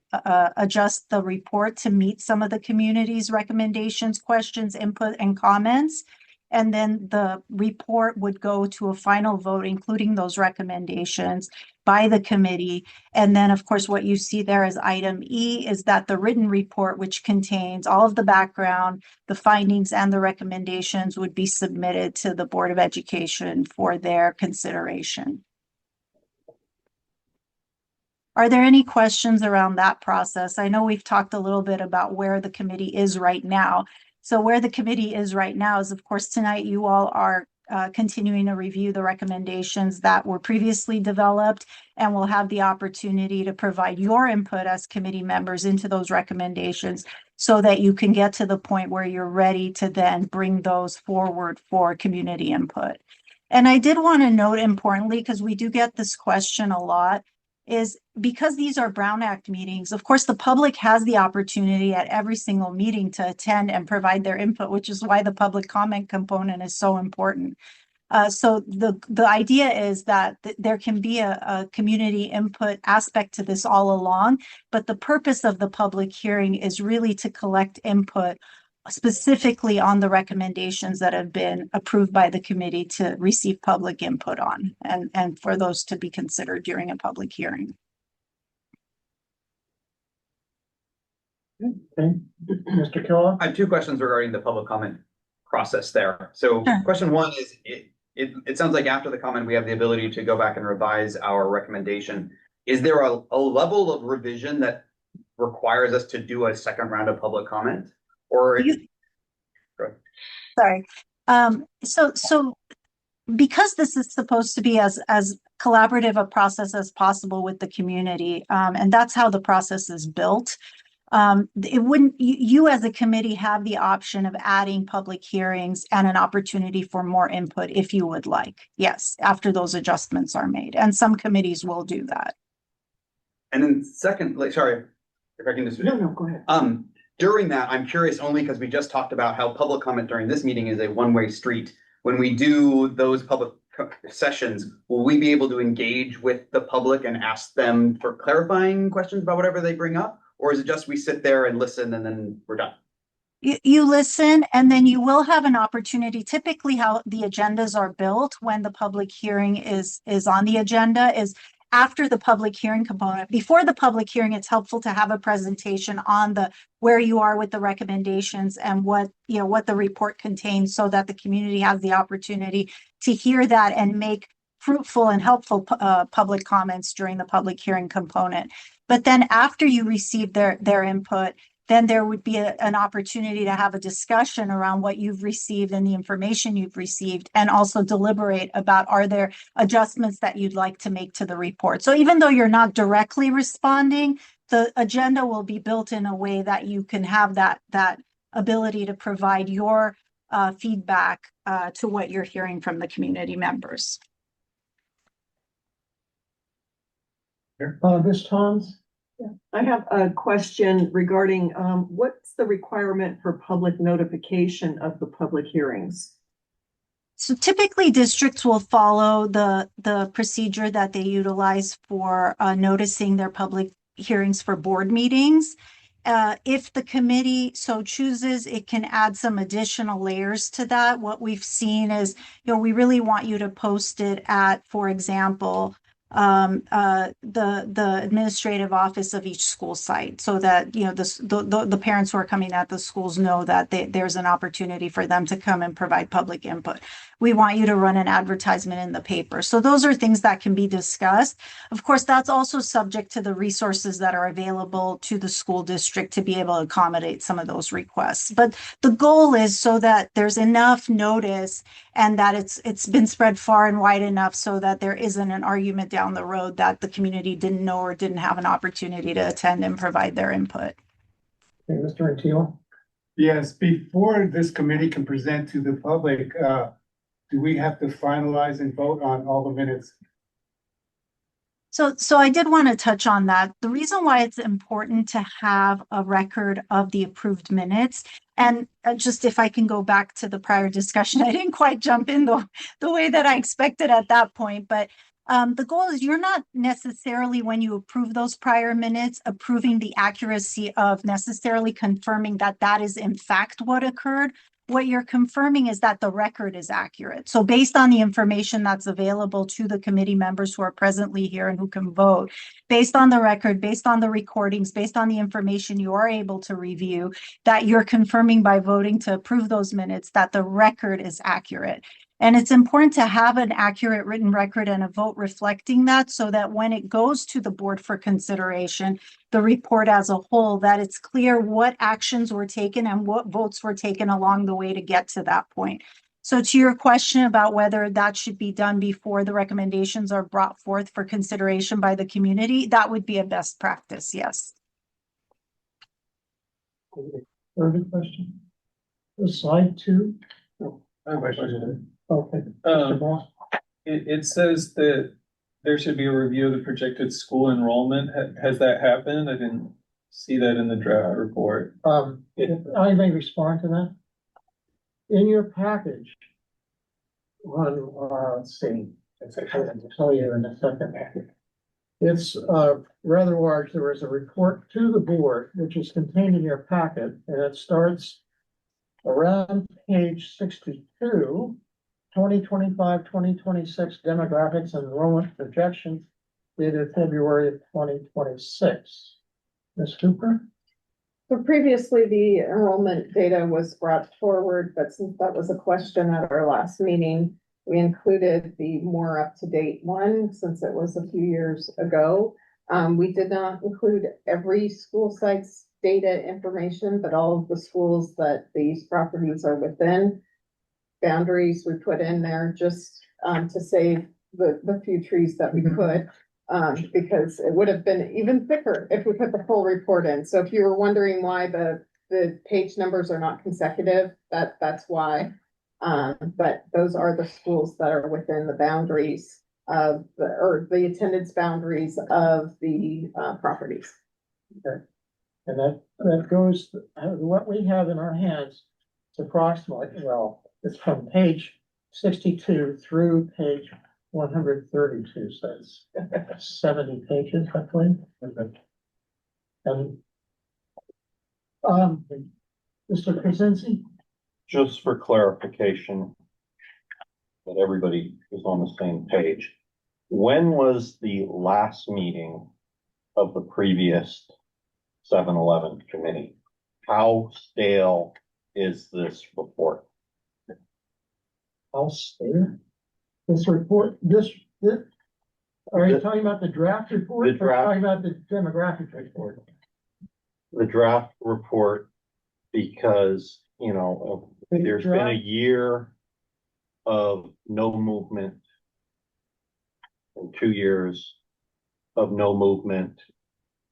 adjust the report to meet some of the community's recommendations, questions, input, and comments. And then the report would go to a final vote, including those recommendations by the committee. And then, of course, what you see there as item E is that the written report, which contains all of the background, the findings, and the recommendations would be submitted to the Board of Education for their consideration. Are there any questions around that process? I know we've talked a little bit about where the committee is right now. So where the committee is right now is, of course, tonight you all are continuing to review the recommendations that were previously developed, and we'll have the opportunity to provide your input as committee members into those recommendations so that you can get to the point where you're ready to then bring those forward for community input. And I did want to note importantly, because we do get this question a lot, is because these are Brown Act meetings, of course, the public has the opportunity at every single meeting to attend and provide their input, which is why the public comment component is so important. So the idea is that there can be a community input aspect to this all along, but the purpose of the public hearing is really to collect input specifically on the recommendations that have been approved by the committee to receive public input on, and for those to be considered during a public hearing. Okay, Mr. Kellogg? I have two questions regarding the public comment process there. So Sure. question one is, it sounds like after the comment, we have the ability to go back and revise our recommendation. Is there a level of revision that requires us to do a second round of public comment? Or Sorry. So because this is supposed to be as collaborative a process as possible with the community, and that's how the process is built, it wouldn't, you as a committee have the option of adding public hearings and an opportunity for more input if you would like. Yes, after those adjustments are made, and some committees will do that. And then secondly, sorry, if I can just. No, go ahead. During that, I'm curious only because we just talked about how public comment during this meeting is a one-way street. When we do those public sessions, will we be able to engage with the public and ask them for clarifying questions about whatever they bring up? Or is it just we sit there and listen and then we're done? You listen, and then you will have an opportunity. Typically how the agendas are built when the public hearing is on the agenda is after the public hearing component. Before the public hearing, it's helpful to have a presentation on where you are with the recommendations and what the report contains, so that the community has the opportunity to hear that and make fruitful and helpful public comments during the public hearing component. But then after you receive their input, then there would be an opportunity to have a discussion around what you've received and the information you've received, and also deliberate about, are there adjustments that you'd like to make to the report? So even though you're not directly responding, the agenda will be built in a way that you can have that ability to provide your feedback to what you're hearing from the community members. Ms. Tons? I have a question regarding, what's the requirement for public notification of the public hearings? So typically districts will follow the procedure that they utilize for noticing their public hearings for board meetings. If the committee so chooses, it can add some additional layers to that. What we've seen is, we really want you to post it at, for example, the administrative office of each school site, so that the parents who are coming at the schools know that there's an opportunity for them to come and provide public input. We want you to run an advertisement in the paper. So those are things that can be discussed. Of course, that's also subject to the resources that are available to the school district to be able to accommodate some of those requests. But the goal is so that there's enough notice and that it's been spread far and wide enough so that there isn't an argument down the road that the community didn't know or didn't have an opportunity to attend and provide their input. Okay, Mr. Antilo? Yes, before this committee can present to the public, do we have to finalize and vote on all the minutes? So I did want to touch on that. The reason why it's important to have a record of the approved minutes, and just if I can go back to the prior discussion, I didn't quite jump in the way that I expected at that point, but the goal is you're not necessarily, when you approve those prior minutes, approving the accuracy of necessarily confirming that that is in fact what occurred. What you're confirming is that the record is accurate. So based on the information that's available to the committee members who are presently here and who can vote, based on the record, based on the recordings, based on the information you are able to review, that you're confirming by voting to approve those minutes that the record is accurate. And it's important to have an accurate written record and a vote reflecting that, so that when it goes to the board for consideration, the report as a whole, that it's clear what actions were taken and what votes were taken along the way to get to that point. So to your question about whether that should be done before the recommendations are brought forth for consideration by the community, that would be a best practice, yes. Further question? The slide two? I have a question. Okay. Mr. Moss? It says that there should be a review of the projected school enrollment. Has that happened? I didn't see that in the draft report. If I may respond to that. In your package. Let's see, I can tell you in a second. It's, rather large. There is a report to the board, which is contained in your packet, and it starts around page 62, 2025-2026 demographics and enrollment projections dated February of 2026. Ms. Hooper? So previously, the enrollment data was brought forward, but since that was a question at our last meeting, we included the more up-to-date one since it was a few years ago. We did not include every school site's data information, but all of the schools that these properties are within. Boundaries we put in there just to save the few trees that we could. Because it would have been even thicker if we put the full report in. So if you were wondering why the page numbers are not consecutive, that's why. But those are the schools that are within the boundaries of or the attendance boundaries of the properties. Okay. And that goes, what we have in our hands, it's approximately, well, it's from page 62 through page 132, so it's 70 pages, I think. And, Mr. Krasinski? Just for clarification, that everybody is on the same page. When was the last meeting of the previous 7-Eleven committee? How stale is this report? I'll stare. This report, are you talking about the draft report? The draft. Or talking about the demographic report? The draft report, because, you know, there's been a year of no movement and 2 years of no movement.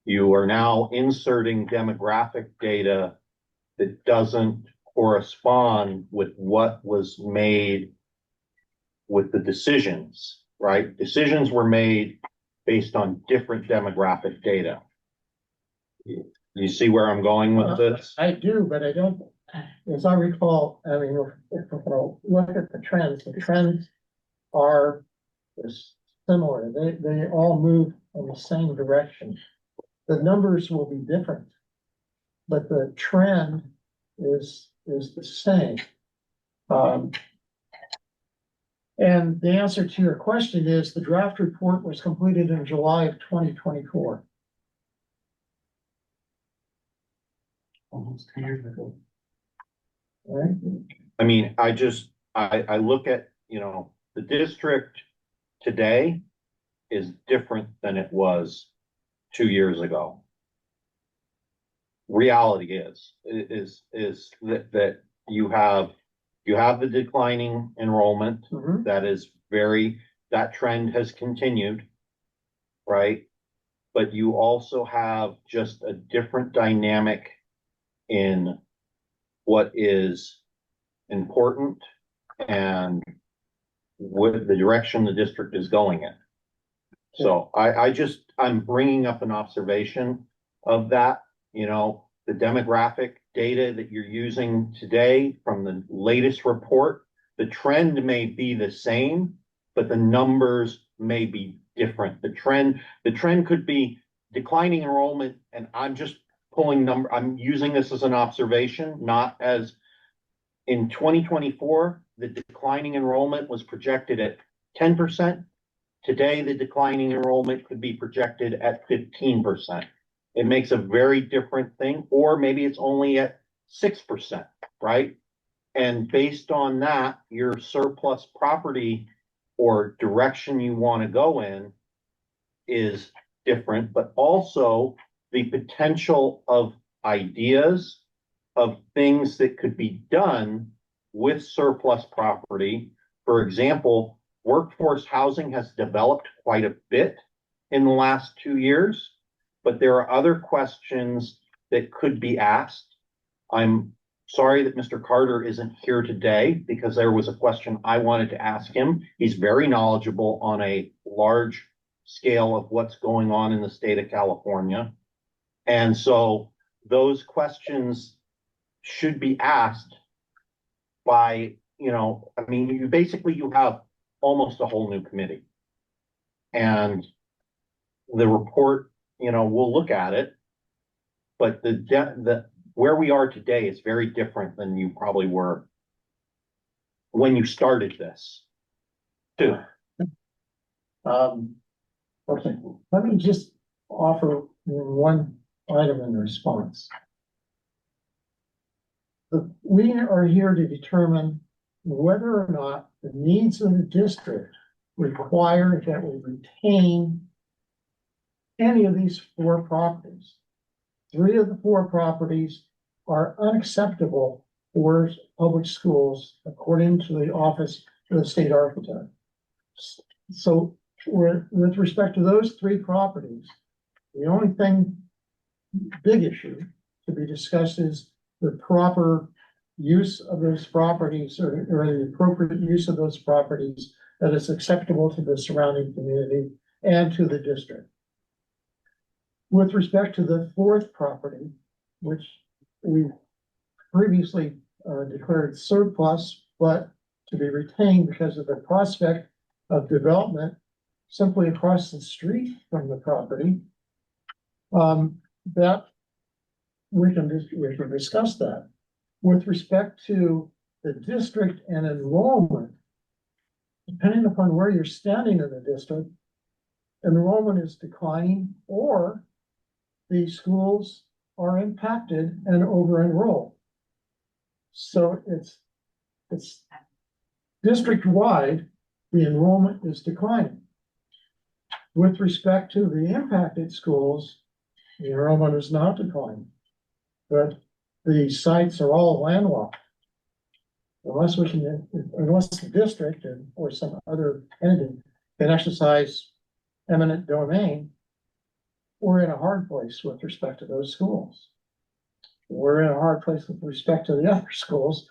You are now inserting demographic data that doesn't correspond with what was made with the decisions, right? Decisions were made based on different demographic data. You see where I'm going with this? I do, but I don't, as I recall, I mean, if we'll look at the trends are similar. They all move in the same direction. The numbers will be different, but the trend is the same. And the answer to your question is the draft report was completed in July of 2024. Almost 2 years ago. All right. I mean, I look at, you know, the district today is different than it was 2 years ago. Reality is that you have the declining enrollment. Mhm. That trend has continued, right? But you also have just a different dynamic in what is important and what the direction the district is going in. So I'm bringing up an observation of that, you know, the demographic data that you're using today from the latest report, the trend may be the same, but the numbers may be different. The trend could be declining enrollment, and I'm just I'm using this as an observation, not as in 2024, the declining enrollment was projected at 10%. Today, the declining enrollment could be projected at 15%. It makes a very different thing, or maybe it's only at 6%, right? And based on that, your surplus property or direction you want to go in is different, but also the potential of ideas of things that could be done with surplus property. For example, workforce housing has developed quite a bit in the last 2 years, but there are other questions that could be asked I'm sorry that Mr. Carter isn't here today because there was a question I wanted to ask him. He's very knowledgeable on a large scale of what's going on in the state of California. And so those questions should be asked by, I mean, you have almost a whole new committee. And the report, we'll look at it, but where we are today is very different than you probably were when you started this, too. Okay, let me just offer one item in response. We are here to determine whether or not the needs of the district require that we retain any of these 4 properties. 3 of the 4 properties are unacceptable for public schools, according to the Office of the State Architect. So with respect to those 3 properties, the only big issue to be discussed is the proper use of those properties or the appropriate use of those properties that is acceptable to the surrounding community and to the district. With respect to the 4th property, which we previously declared surplus, but to be retained because of the prospect of development simply across the street from the property, that we can discuss that. With respect to the district and enrollment, depending upon where you're standing in the district, enrollment is declining or the schools are impacted and over-enrolled. So it's district-wide, the enrollment is declining. With respect to the impacted schools, the enrollment is not declining, but the sites are all landlocked. Unless the district or some other entity can exercise eminent domain, we're in a hard place with respect to those schools. We're in a hard place with respect to the other schools.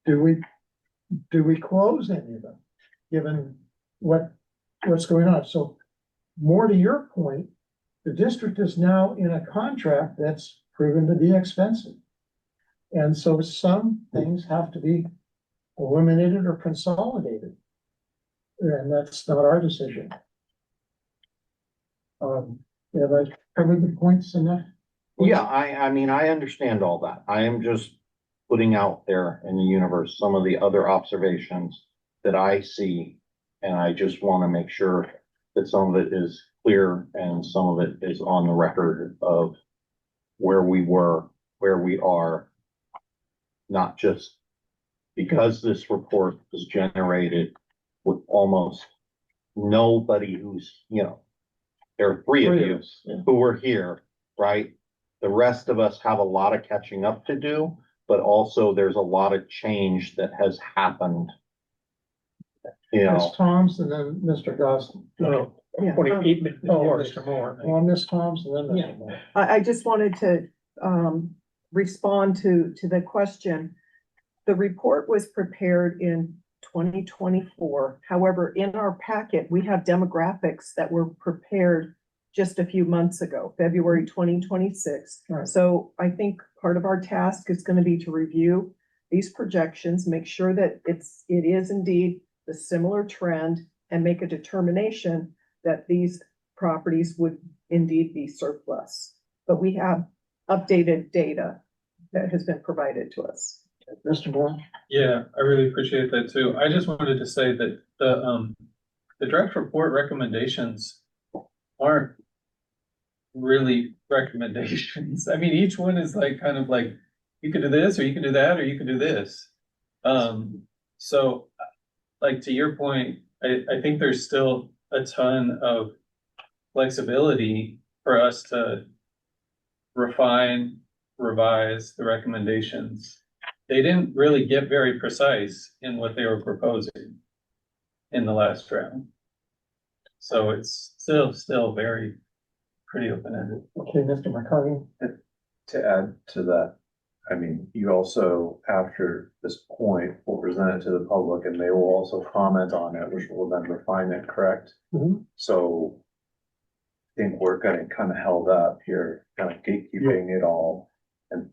Do we close any of them, given what's going on? So more to your point, the district is now in a contract that's proven to be expensive. And so some things have to be eliminated or consolidated. And that's not our decision. Have I covered the points enough? Yeah, I mean, I understand all that. I am just putting out there in the universe some of the other observations that I see. And I just want to make sure that some of it is clear and some of it is on the record of where we were, where we are, not just because this report was generated with almost nobody who's, there are 3 of you who were here, right? The rest of us have a lot of catching up to do, but also there's a lot of change that has happened. Ms. Toms and then Mr. Gosney. No, Yeah. 28 minutes. Oh, Mr. Moore. Well, Ms. Toms and then Yeah. Mr. Moore. I just wanted to respond to the question. The report was prepared in 2024. However, in our packet, we have demographics that were prepared just a few months ago, February 2026. Right. So I think part of our task is going to be to review these projections, make sure that it is indeed the similar trend, and make a determination that these properties would indeed be surplus. But we have updated data that has been provided to us. Mr. Moore? Yeah, I really appreciate that too. I just wanted to say that the draft report recommendations aren't really recommendations. I mean, each one is kind of like, you could do this, or you could do that, or you could do this. So to your point, I think there's still a ton of flexibility for us to refine, revise the recommendations. They didn't really get very precise in what they were proposing in the last round. So it's still very pretty open-ended. Okay, Mr. McCarty. To add to that, I mean, you also, after this point, will present it to the public and they will also comment on it, which will then refine it, correct? Mhm. So I think we're getting kind of held up here, kind of gatekeeping it all and,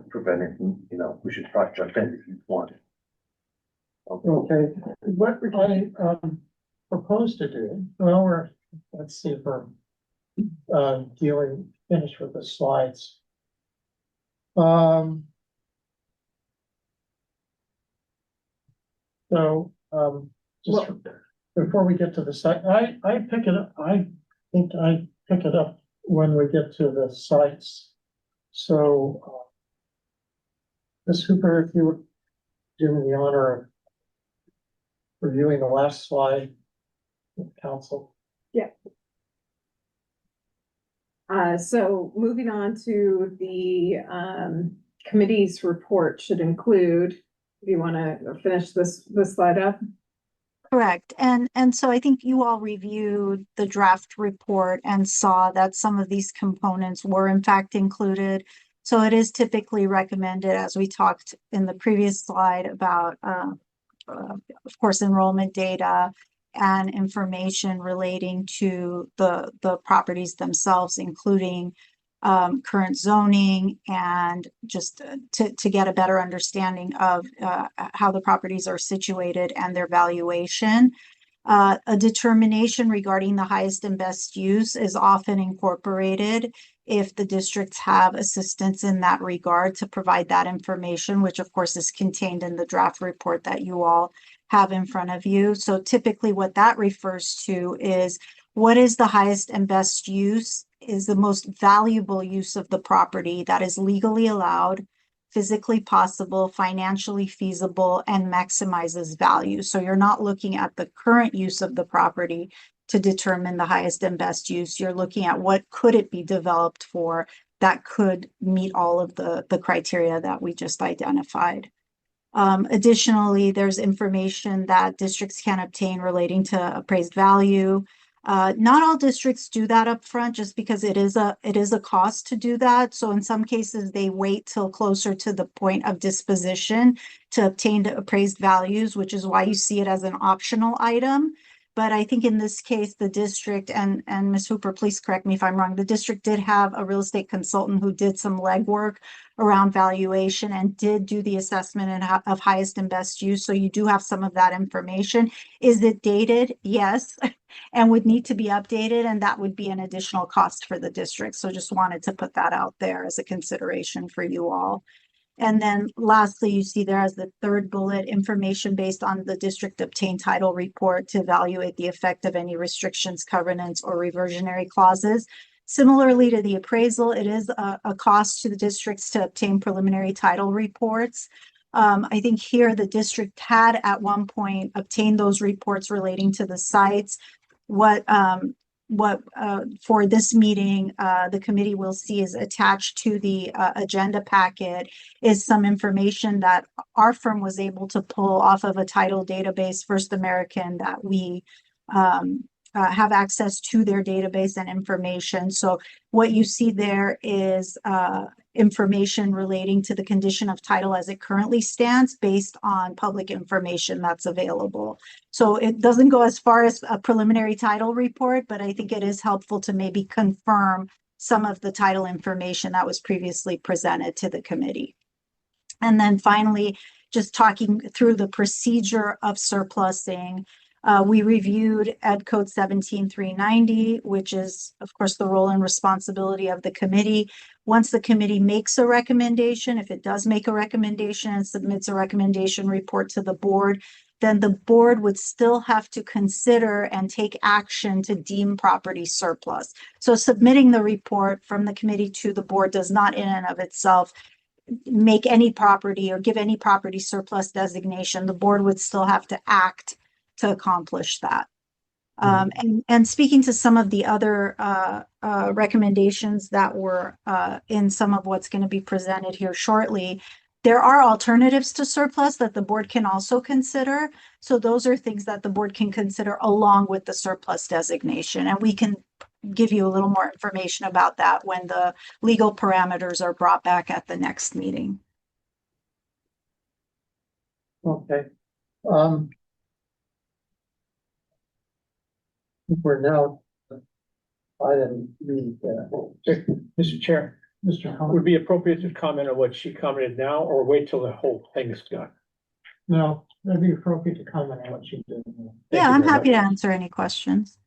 preventing, we should probably jump in if you want. Okay, what I propose to do, let's see if we're finished with the slides. Just before we get to the site, I pick it up, I think I pick it up when we get to the sites. So, Ms. Hooper, if you would do me the honor of reviewing the last slide with council. So moving on to the committee's report should include, if you want to finish this slide up. Correct. And so I think you all reviewed the draft report and saw that some of these components were in fact included. So it is typically recommended, as we talked in the previous slide about, of course, enrollment data and information relating to the properties themselves, including current zoning, and just to get a better understanding of how the properties are situated and their valuation. A determination regarding the highest and best use is often incorporated if the districts have assistance in that regard to provide that information, which of course is contained in the draft report that you all have in front of you. So typically what that refers to is what is the highest and best use, is the most valuable use of the property that is legally allowed, physically possible, financially feasible, and maximizes value. So you're not looking at the current use of the property to determine the highest and best use. You're looking at what could it be developed for that could meet all of the criteria that we just identified. Additionally, there's information that districts can obtain relating to appraised value. Not all districts do that up front, just because it is a cost to do that. So in some cases, they wait till closer to the point of disposition to obtain the appraised values, which is why you see it as an optional item. But I think in this case, the district, and Ms. Hooper, please correct me if I'm wrong, the district did have a real estate consultant who did some legwork around valuation and did do the assessment of highest and best use. So you do have some of that information. Is it dated? Yes, and would need to be updated, and that would be an additional cost for the district. So just wanted to put that out there as a consideration for you all. And then lastly, you see there as the third bullet, information based on the district obtained title report to evaluate the effect of any restrictions, covenants, or reversionary clauses. Similarly to the appraisal, it is a cost to the districts to obtain preliminary title reports. I think here the district had at one point obtained those reports relating to the sites. What for this meeting, the committee will see is attached to the agenda packet is some information that our firm was able to pull off of a title database, First American, that we have access to their database and information. So what you see there is information relating to the condition of title as it currently stands based on public information that's available. So it doesn't go as far as a preliminary title report, but I think it is helpful to maybe confirm some of the title information that was previously presented to the committee. And then finally, just talking through the procedure of surplusing, we reviewed Ed Code 17390, which is, of course, the role and responsibility of the committee. Once the committee makes a recommendation, if it does make a recommendation and submits a recommendation report to the board, then the board would still have to consider and take action to deem property surplus. So submitting the report from the committee to the board does not in and of itself make any property or give any property surplus designation. The board would still have to act to accomplish that. And speaking to some of the other recommendations that were in some of what's going to be presented here shortly, there are alternatives to surplus that the board can also consider. So those are things that the board can consider along with the surplus designation. And we can give you a little more information about that when the legal parameters are brought back at the next meeting. Okay. We're now. Item B, Mr. Chair, Mr. would it be appropriate to comment on what she commented now or wait till the whole thing is done? No, that'd be appropriate to comment on what you did. Yeah, I'm happy to answer any questions.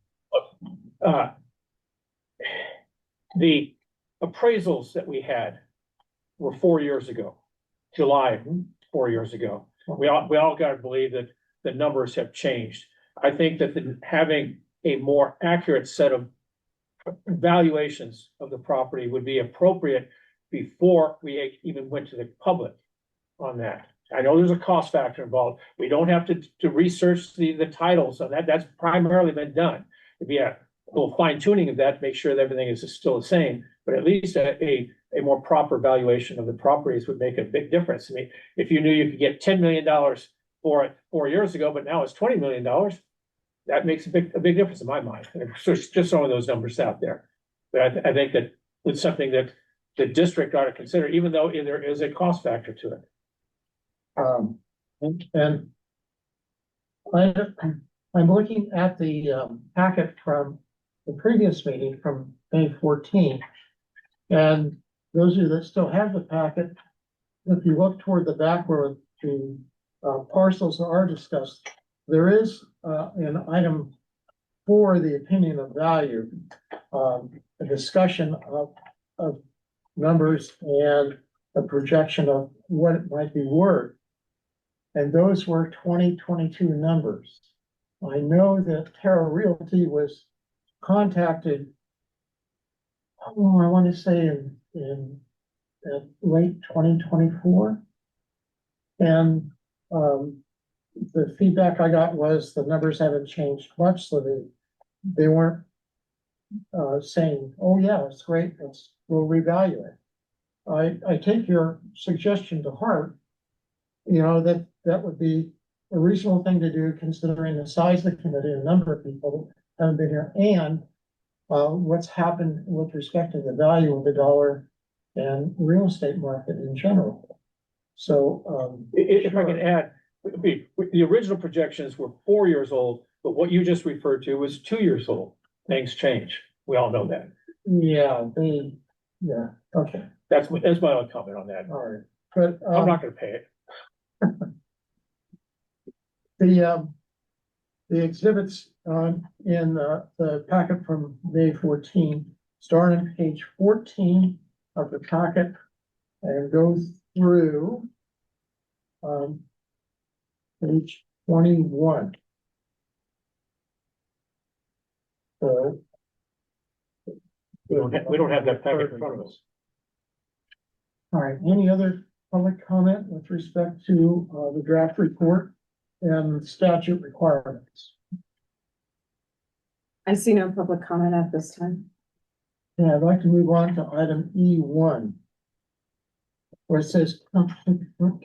The appraisals that we had were 4 years ago, July, 4 years ago. We all got to believe that the numbers have changed. I think that having a more accurate set of valuations of the property would be appropriate before we even went to the public on that. I know there's a cost factor involved. We don't have to research the titles on that. That's primarily been done. It'd be a little fine tuning of that to make sure that everything is still the same, but at least a more proper valuation of the properties would make a big difference. I mean, if you knew you could get $10 million for it 4 years ago, but now it's $20 million, that makes a big difference in my mind. So it's just some of those numbers out there. But I think that it's something that the district ought to consider, even though there is a cost factor to it. And I'm looking at the packet from the previous meeting from May 14th. And those of you that still have the packet, if you look toward the back where the parcels are discussed, there is in item 4, the opinion of value, a discussion of numbers and a projection of what it might be worth. And those were 2022 numbers. I know that Terra Realty was contacted, I want to say in late 2024. And the feedback I got was the numbers haven't changed much, so they weren't saying, oh yeah, it's great, we'll revalue it. I take your suggestion to heart. You know, that would be a reasonable thing to do considering the size of the committee, the number of people that haven't been here, and what's happened with respect to the value of the dollar and real estate market in general. So if I can add, the original projections were 4 years old, but what you just referred to was 2 years old. Things change. We all know that. Yeah, okay. That's my only comment on that. All right. But I'm not going to pay it. The exhibits in the packet from May 14 start on page 14 of the packet and go through page 21. So We don't have that packet in front of us. all right, any other public comment with respect to the draft report and statute requirements? I see no public comment at this time. And I'd like to move on to item E1, where it says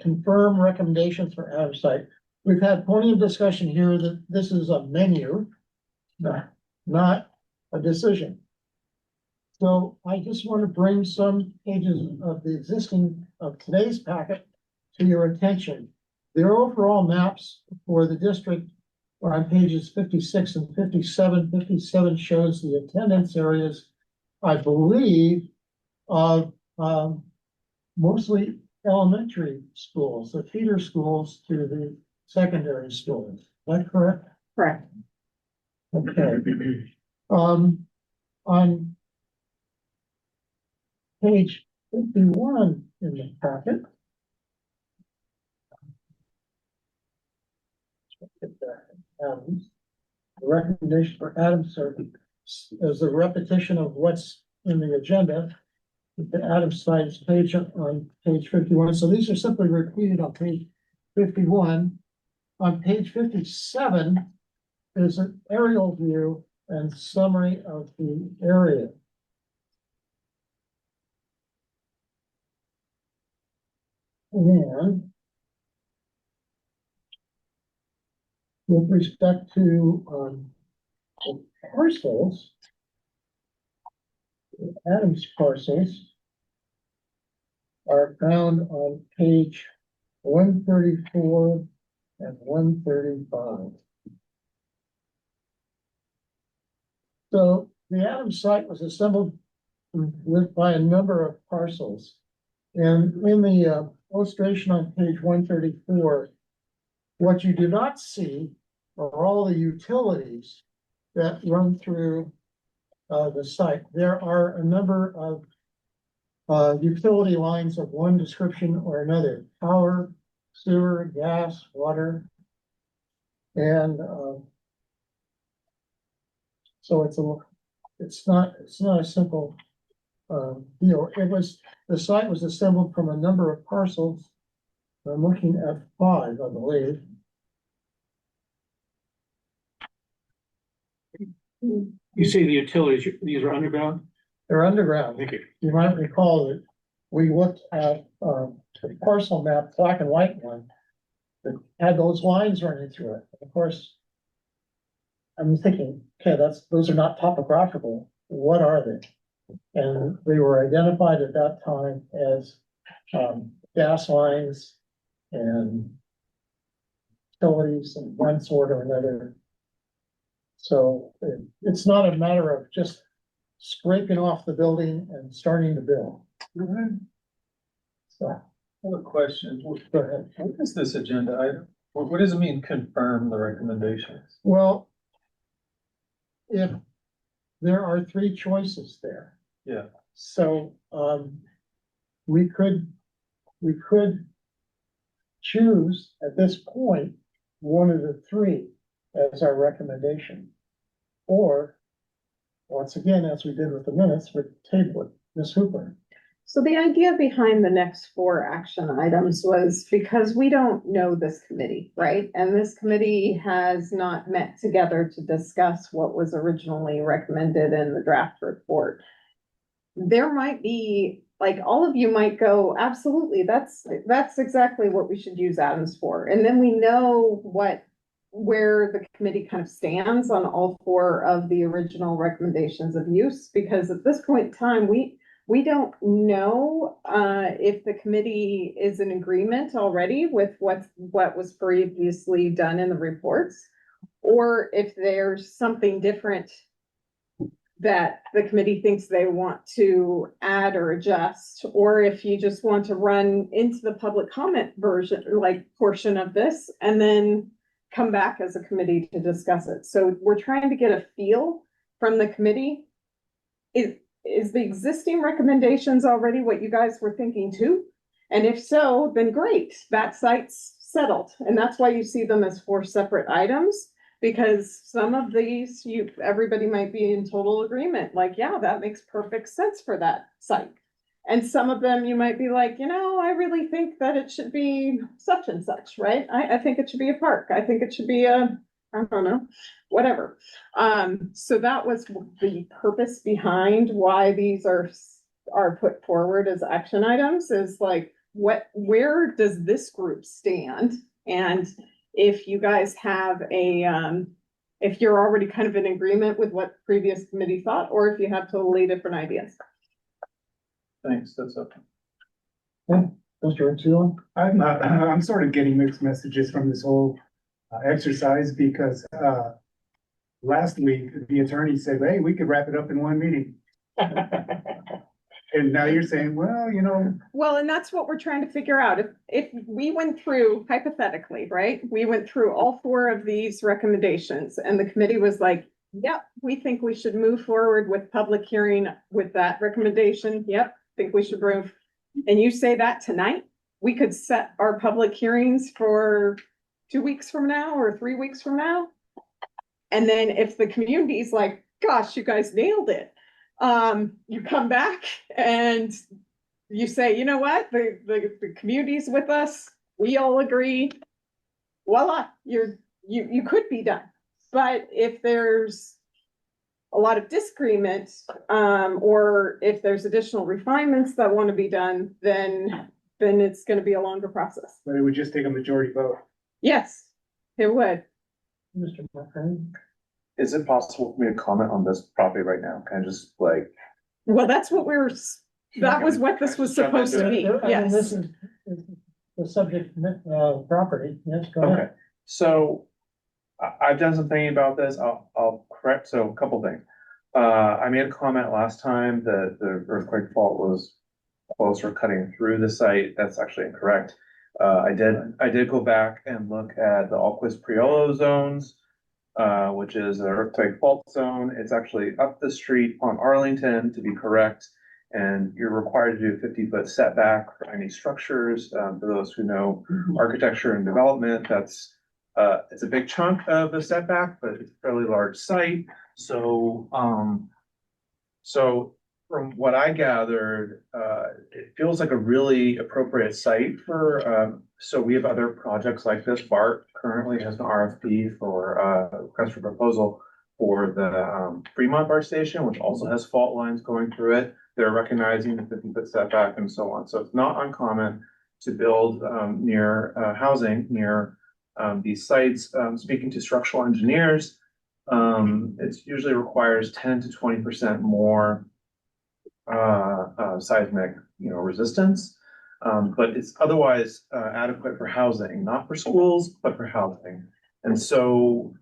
confirm recommendations for Adams site. We've had plenty of discussion here that this is a menu, not a decision. So I just want to bring some pages of the existing of today's packet to your attention. Their overall maps for the district are on pages 56 and 57. 57 shows the attendance areas, I believe, of mostly elementary schools, the feeder schools to the secondary schools. Is that correct? Correct. Okay. On page 51 in the packet. The recommendation for Adams is a repetition of what's in the agenda. The Adams site is page on page 51. So these are simply repeated on page 51. On page 57 is an aerial view and summary of the area. And with respect to the parcels, the Adams parcels are found on page 134 and 1:35. So the Adams site was assembled by a number of parcels. And in the illustration on page 134, what you do not see are all the utilities that run through the site. There are a number of utility lines of one description or another: power, sewer, gas, water. And so it's not a simple deal. The site was assembled from a number of parcels. I'm looking at 5, I believe. You see the utilities, these are underground? They're underground. Thank you. You might recall that we looked at the parcel map, black and white one, that had those lines running through it. Of course, I'm thinking, okay, those are not topographical. What are they? And they were identified at that time as gas lines and utilities of one sort or another. So it's not a matter of just scraping off the building and starting to build. So, I have a question. go ahead. What is this agenda item? What does it mean, confirm the recommendations? Well, if there are 3 choices there. Yeah. So, we could choose at this point one of the 3 as our recommendation. Or, once again, as we did with the minutes, we'd table it. Ms. Hooper. So the idea behind the next 4 action items was because we don't know this committee, right? And this committee has not met together to discuss what was originally recommended in the draft report. There might be, like, all of you might go, absolutely, that's exactly what we should use Adams for. And then we know where the committee kind of stands on all 4 of the original recommendations of use, because at this point in time, we don't know if the committee is in agreement already with what was previously done in the reports, or if there's something different that the committee thinks they want to add or adjust, or if you just want to run into the public comment version, like portion of this, and then come back as a committee to discuss it. So we're trying to get a feel from the committee. Is the existing recommendations already what you guys were thinking too? And if so, then great, that site's settled. And that's why you see them as 4 separate items, because some of these, everybody might be in total agreement, like, yeah, that makes perfect sense for that site. And some of them you might be like, I really think that it should be such and such, right? I think it should be a park. I think it should be I don't know, whatever. So that was the purpose behind why these are put forward as action items, is like, where does this group stand? And if you guys have if you're already kind of in agreement with what the previous committee thought, or if you have totally different ideas. Thanks, that's okay. Mr. O'Toole? I'm sort of getting mixed messages from this whole exercise, because last week the attorney said, hey, we could wrap it up in 1 meeting. And now you're saying, well, Well, and that's what we're trying to figure out. If we went through, hypothetically, right? We went through all 4 of these recommendations and the committee was like, yep, we think we should move forward with public hearing with that recommendation. Yep, think we should move. And you say that tonight, we could set our public hearings for 2 weeks from now or 3 weeks from now. And then if the community's like, gosh, you guys nailed it. You come back and you say, you know what, the community's with us. We all agree. Voila, you could be done. But if there's a lot of disagreement, or if there's additional refinements that want to be done, then it's going to be a longer process. but it would just take a majority vote. Yes, it would. Mr. McCray? Is it possible for me to comment on this property right now? Can I just Well, that's what that was what this was supposed to be. I mean, Yes. this is the subject property. Yes, go ahead. Okay, So I've done some thinking about this. I'll correct. So a couple things. I made a comment last time that the earthquake fault was closer cutting through the site. That's actually incorrect. I did go back and look at the Alquist Priolo zones, which is an earthquake fault zone. It's actually up the street on Arlington, to be correct. And you're required to do a 50-foot setback for any structures. For those who know architecture and development, that's it's a big chunk of the setback, but it's a fairly large site. So, so from what I gathered, it feels like a really appropriate site for, so we have other projects like this. BART currently has an RFP for, request for proposal for the Fremont BART station, which also has fault lines going through it. They're recognizing the 50-foot setback and so on. So it's not uncommon to build near housing near these sites. Speaking to structural engineers, it usually requires 10 to 20% more seismic, resistance. But it's otherwise adequate for housing, not for schools, but for housing. And so,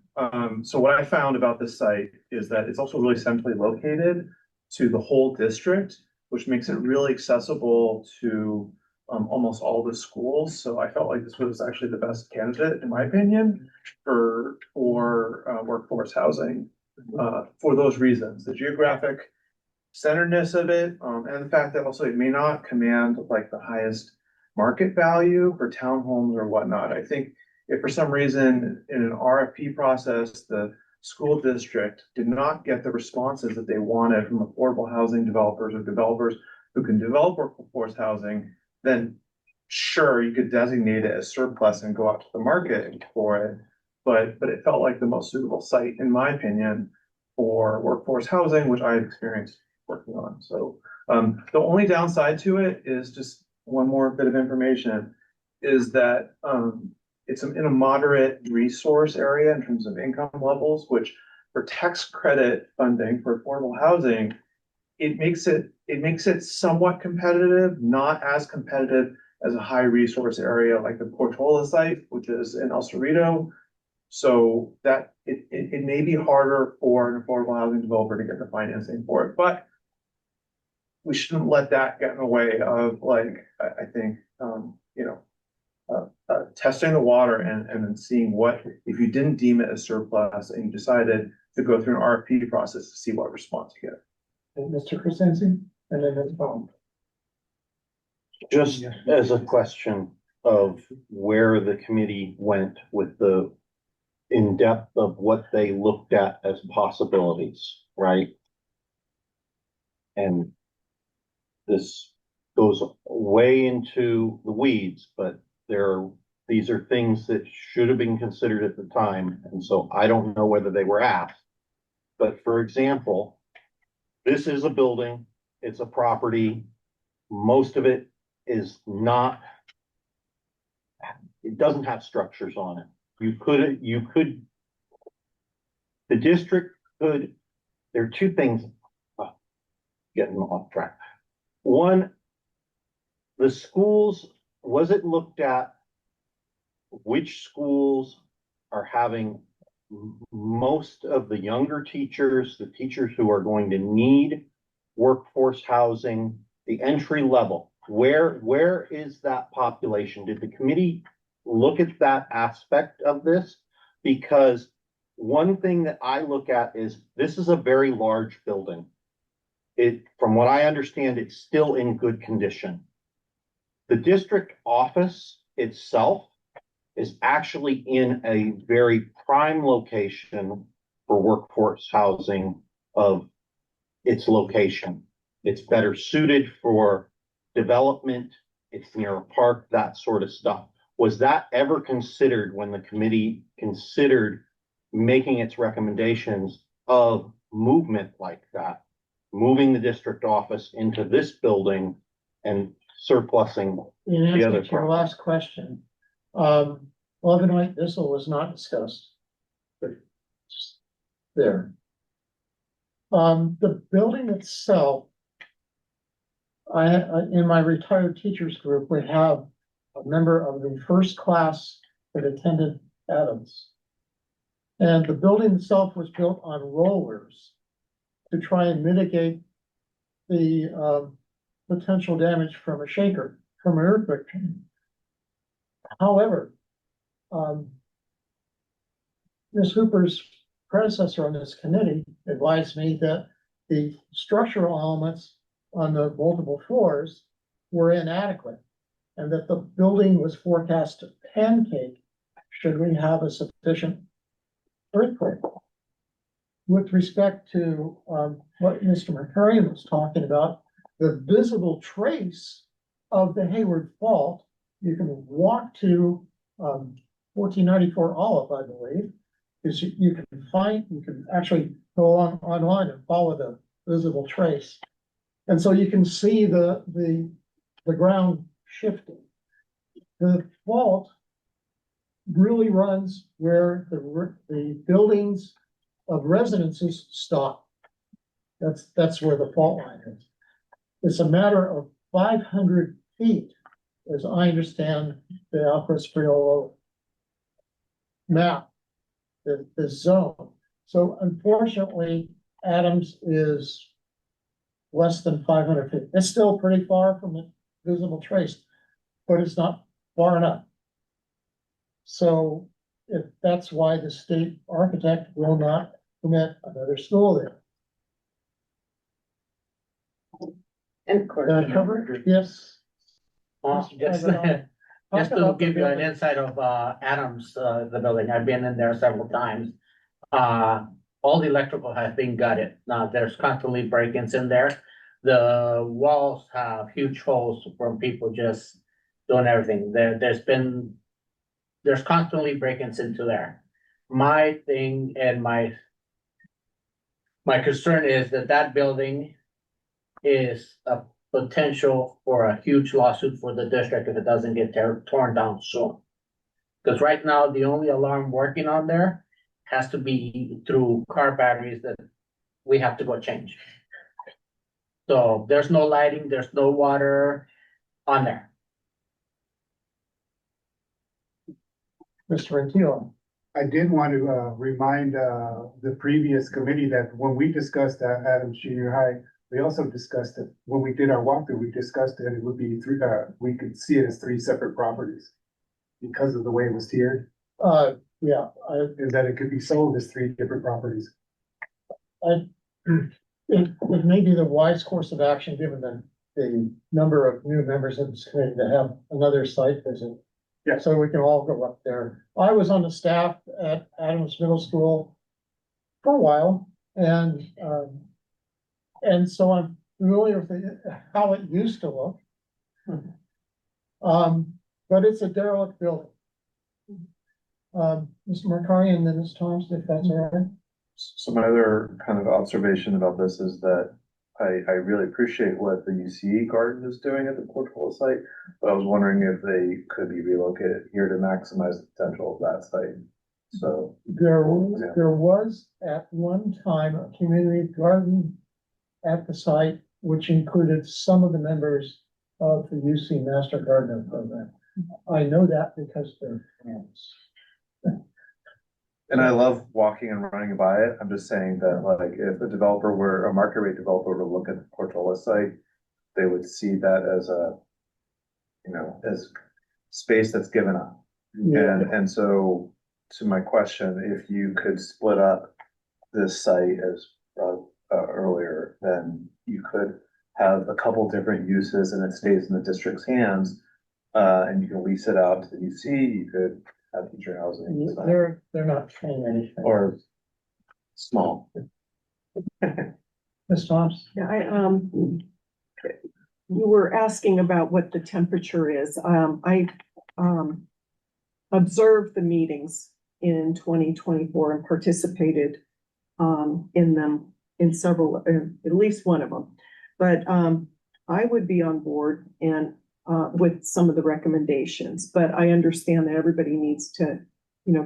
so what I found about this site is that it's also really centrally located to the whole district, which makes it really accessible to almost all the schools. So I felt like this was actually the best candidate, in my opinion, for workforce housing for those reasons: the geographic centeredness of it, and the fact that also it may not command like the highest market value for townhomes or whatnot. I think if for some reason in an RFP process the school district did not get the responses that they wanted from affordable housing developers or developers who can develop workforce housing, then sure, you could designate it as surplus and go out to the market for it. But it felt like the most suitable site, in my opinion, for workforce housing, which I've experienced working on. So the only downside to it is just one more bit of information is that it's in a moderate resource area in terms of income levels, which for tax credit funding for affordable housing, it makes it somewhat competitive, not as competitive as a high resource area like the Portola site, which is in El Cerrito. So that it may be harder for an affordable housing developer to get the financing for it, but we shouldn't let that get in the way of, like, I think, testing the water and then seeing what, if you didn't deem it as surplus and you decided to go through an RFP process to see what response you get. Mr. Krasinski, and then Ms. Bond. Just as a question of where the committee went with the in-depth of what they looked at as possibilities, right? And this goes way into the weeds, but these are things that should have been considered at the time. And so I don't know whether they were asked. But for example, this is a building, it's a property. Most of it is not, it doesn't have structures on it. The district could, there are two things, getting off track. One, the schools, was it looked at which schools are having most of the younger teachers, the teachers who are going to need workforce housing, the entry level? Where is that population? Did the committee look at that aspect of this? Because one thing that I look at is this is a very large building. From what I understand, it's still in good condition. The district office itself is actually in a very prime location for workforce housing of its location. It's better suited for development. It's near a park, that sort of stuff. Was that ever considered when the committee considered making its recommendations of movement like that? Moving the district office into this building and surplusing In the answer other to your part. last question, Lebanon Thistle was not discussed. But just there. The building itself, in my retired teachers group, we have a member of the first class that attended Adams. And the building itself was built on rollers to try and mitigate the potential damage from a shaker, from an earthquake. However, Ms. Hooper's predecessor on this committee advised me that the structural elements on the multiple floors were inadequate, and that the building was forecast to pancake should we have a sufficient earthquake. With respect to what Mr. McCurry was talking about, the visible trace of the Hayward Fault, you can walk to 1494 Olive, I believe, is you can actually go online and follow the visible trace. And so you can see the ground shifting. The fault really runs where the buildings of residences stop. That's where the fault line is. It's a matter of 500 feet, as I understand the Alpharetta Priolo map, the zone. So unfortunately, Adams is less than 500 feet. It's still pretty far from the visible trace, but it's not far enough. So if that's why the state architect will not permit another school there. And of course, Did I cover it? Yes. Just to give you an insight of Adams, the building, I've been in there several times. All the electrical has been gutted. Now there's constantly break-ins in there. The walls have huge holes from people just doing everything. There's constantly break-ins into there. My thing and my concern is that building is a potential for a huge lawsuit for the district if it doesn't get torn down soon. Because right now, the only alarm working on there has to be through car batteries that we have to go change. So there's no lighting, there's no water on there. Mr. Rentilo. I did want to remind the previous committee that when we discussed Adams Junior High, we also discussed it, when we did our walkthrough, we discussed it would be three, we could see it as three separate properties because of the way it was tiered. Yeah. And that it could be sold as three different properties. It may be the wise course of action, given the number of new members of this committee, to have another site visit. Yeah. So we can all go up there. I was on the staff at Adams Middle School for a while, and so I'm familiar with how it used to look. But it's a derelict building. Mr. Mercari and then Ms. Thompson, if that's all right. So my other kind of observation about this is that I really appreciate what the UCE garden is doing at the portfolio site, but I was wondering if they could be relocated here to maximize the potential of that site. So There was at one time a community garden at the site, which included some of the members of the UC Master Gardener Program. I know that because they're friends. and I love walking and running by it. I'm just saying that, like, if a market rate developer were to look at the Portola site, they would see that as as space that's given up. Yeah. And so to my question, if you could split up this site as earlier, then you could have a couple different uses and it stays in the district's hands. And you can lease it out to the UC, you could have teacher housing. They're not saying anything. Or small. Ms. Thompson? Yeah, you were asking about what the temperature is. I observed the meetings in 2024 and participated in them, in several, at least one of them. But I would be on board and with some of the recommendations, but I understand that everybody needs to,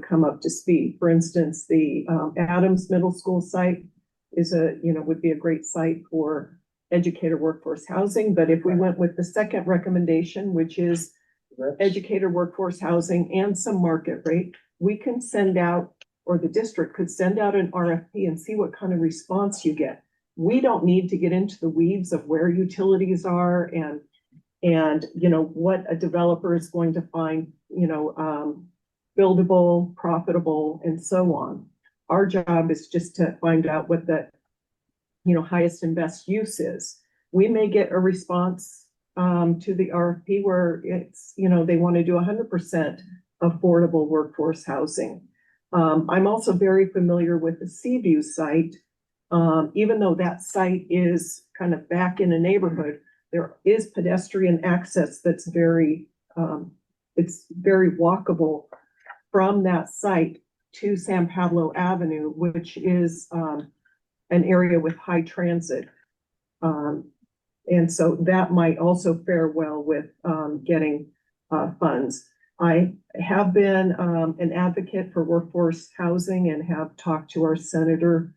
come up to speed. For instance, the Adams Middle School site is would be a great site for educator workforce housing. But if we went with the second recommendation, which is educator workforce housing and some market rate, we can send out, or the district could send out an RFP and see what kind of response you get. We don't need to get into the weeds of where utilities are and, you know, what a developer is going to find, you know, buildable, profitable, and so on. Our job is just to find out what the, you know, highest and best use is. We may get a response to the RFP where it's, you know, they want to do 100% affordable workforce housing. I'm also very familiar with the Seaview site. Even though that site is kind of back in a neighborhood, there is pedestrian access that's very, it's very walkable from that site to San Pablo Avenue, which is an area with high transit. And so that might also fare well with getting funds. I have been an advocate for workforce housing and have talked to our senator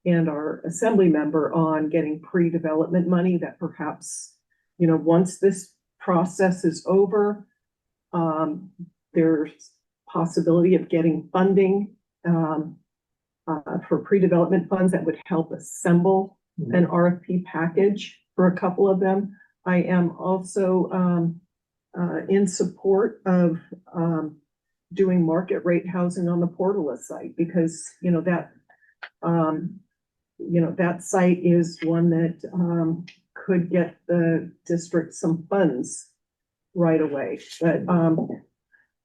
and our assembly member on getting pre-development money that perhaps, you know, once this process is over, there's possibility of getting funding for pre-development funds that would help assemble an RFP package for a couple of them. I am also in support of doing market rate housing on the Portala site because, you know, that site is one that could get the district some funds right away. But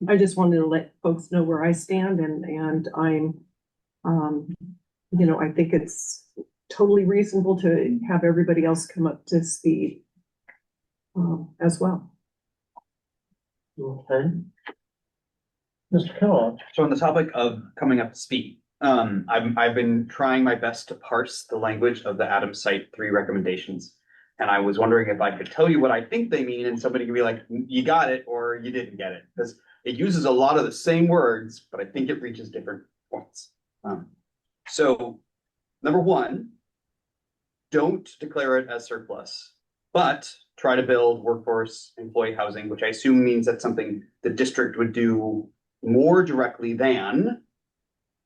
I just wanted to let folks know where I stand and I'm, you know, I think it's totally reasonable to have everybody else come up to speed as well. Okay. Mr. Kellogg. So on the topic of coming up to speed, I've been trying my best to parse the language of the Adams Site 3 recommendations. And I was wondering if I could tell you what I think they mean and somebody could be like, you got it or you didn't get it. Because it uses a lot of the same words, but I think it reaches different points. So number one, don't declare it as surplus, but try to build workforce employee housing, which I assume means that's something the district would do more directly than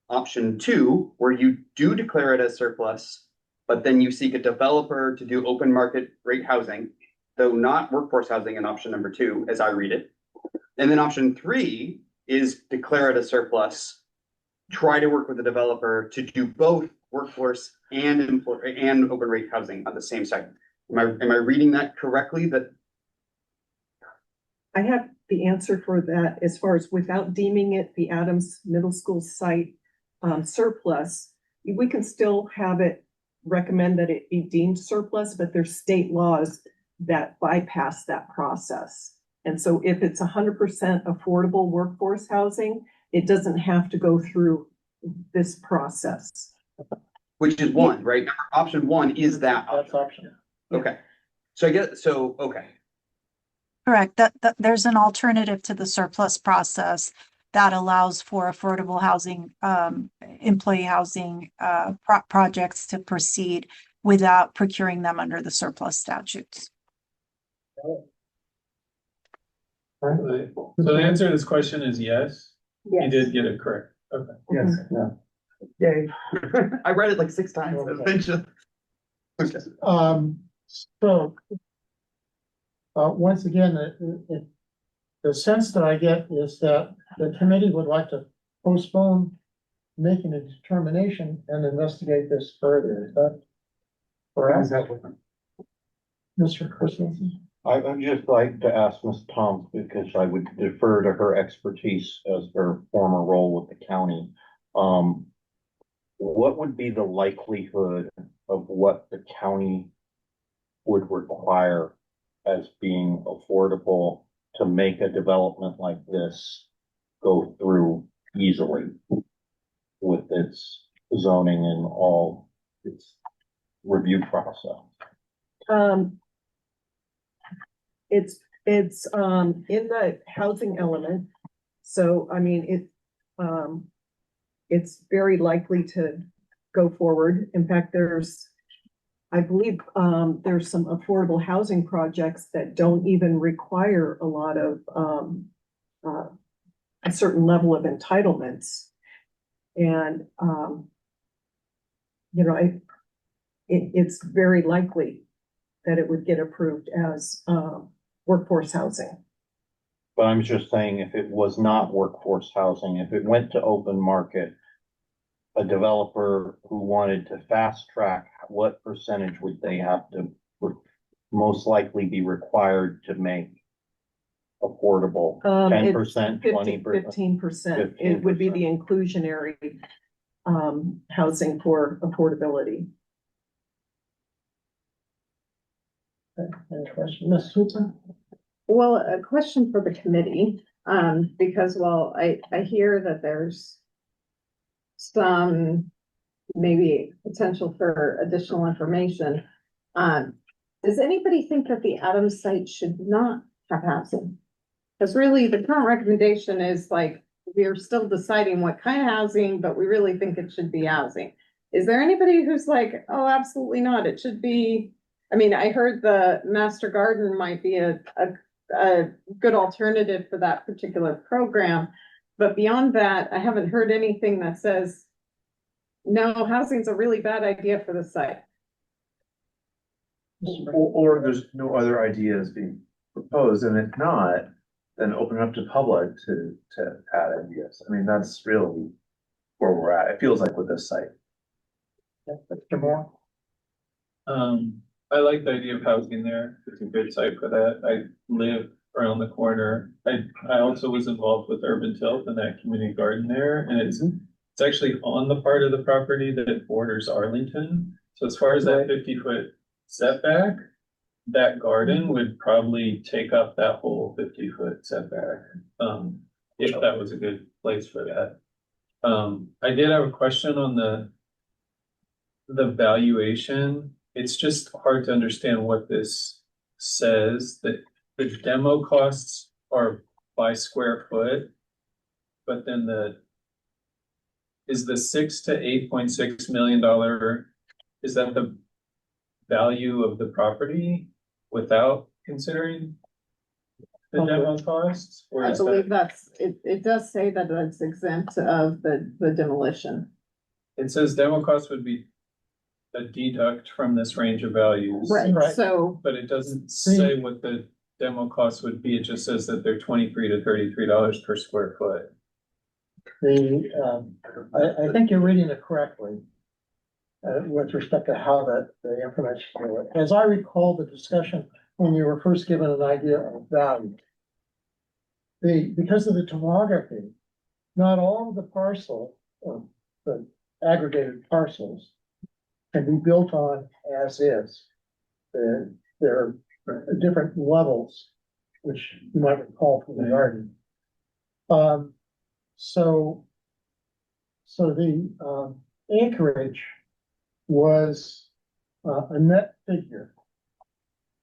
option 2, where you do declare it as surplus, but then you seek a developer to do open market rate housing, though not workforce housing in option number 2, as I read it. And then option 3 is declare it as surplus, try to work with the developer to do both workforce and open rate housing on the same site. Am I reading that correctly? That I have the answer for that as far as without deeming it the Adams Middle School site surplus, we can still have it recommend that it be deemed surplus, but there's state laws that bypass that process. And so if it's 100% affordable workforce housing, it doesn't have to go through this process. which is 1, right? Option 1 is that That's option. option. Okay. So I get, so, okay. Correct. That there's an alternative to the surplus process that allows for affordable housing, employee housing, projects to proceed without procuring them under the surplus statutes. So the answer to this question is yes. You did get it correct. Okay. Yes. Yay. I read it like 6 times. Eventually. Okay. So, once again, the sense that I get is that the committee would like to postpone making a determination and investigate this further. Is that correct? Mr. Christensen? I would just like to ask Ms. Thoms, because I would defer to her expertise as her former role with the county. What would be the likelihood of what the county would require as being affordable to make a development like this go through easily with its zoning and all its review process? It's in the housing element. So, I mean, it's very likely to go forward. In fact, I believe there's some affordable housing projects that don't even require a lot of a certain level of entitlements. And, you know, it's very likely that it would get approved as, workforce housing. But I'm just saying, if it was not workforce housing, if it went to open market, a developer who wanted to fast track, what percentage would they have to most likely be required to make affordable? 10%, 20%? 15%. It would be the inclusionary, housing for affordability. Any question, Ms. Hooper? Well, a question for the committee, because while I hear that there's some maybe potential for additional information, does anybody think that the Adams site should not have housing? Because really the current recommendation is like, we're still deciding what kind of housing, but we really think it should be housing. Is there anybody who's like, oh, absolutely not, it should be, I mean, I heard the master garden might be a good alternative for that particular program. But beyond that, I haven't heard anything that says, no, housing's a really bad idea for the site. Or there's no other ideas being proposed, and if not, then open it up to public to add ideas. I mean, that's really where we're at, it feels like, with this site. Mr. Moore? I like the idea of housing there. It's a good site for that. I live around the corner. I also was involved with Urban Tilt and that community garden there, and it's actually on the part of the property that borders Arlington. So as far as that 50-foot setback, that garden would probably take up that whole 50-foot setback, if that was a good place for that. I did have a question on the valuation. It's just hard to understand what this says, that the demo costs are by square foot, but then is the $6 to $8.6 million, is that the value of the property without considering the demo costs? Or I is believe that, it does say that it's exempt of the demolition. it says demo costs would be a deduct from this range of values. Right, Right. so, But it doesn't say what the demo costs would be, it just says that they're $23 to $33 per square foot. I think you're reading it correctly. With respect to how the information, as I recall the discussion when we were first given an idea of value. Because of the tomography, not all of the parcel, or the aggregated parcels, can be built on as is. There are different levels, which you might recall from the garden. So the acreage was a net figure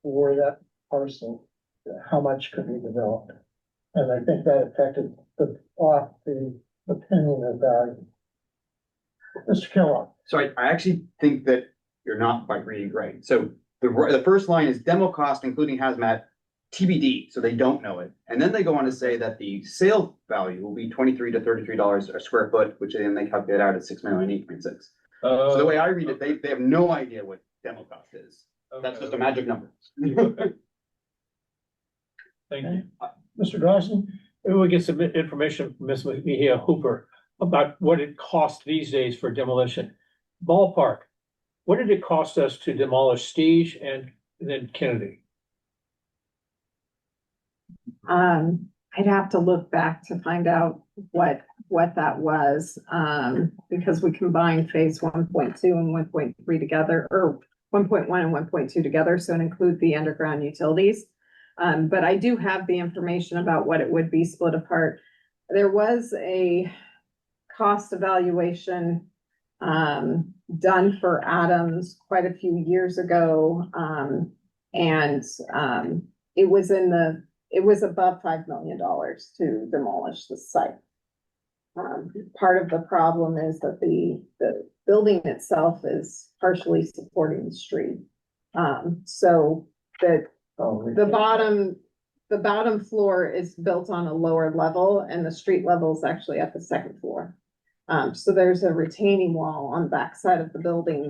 for that parcel, how much could be developed. And I think that affected the opinion of value. Mr. Kellogg. So I actually think that you're not quite reading right. So the first line is demo cost, including hazmat, TBD, so they don't know it. And then they go on to say that the sale value will be $23 to $33 a square foot, which then they calculate out at $6,836,000. So the way I read it, they have no idea what demo cost is. That's just a magic number. Thank you. Mr. Gosney. We get some information from Ms. Mejia Hooper about what it costs these days for demolition. Ballpark, what did it cost us to demolish Stige and then Kennedy? I'd have to look back to find out what that was, because we combined phase 1.2 and 1.3 together, or 1.1 and 1.2 together, so it includes the underground utilities. But I do have the information about what it would be split apart. There was a cost evaluation done for Adams quite a few years ago, and it was above $5 million to demolish the site. Part of the problem is that the building itself is partially supporting the street. So the bottom the bottom floor is built on a lower level and the street level is actually at the second floor. So there's a retaining wall on the back side of the building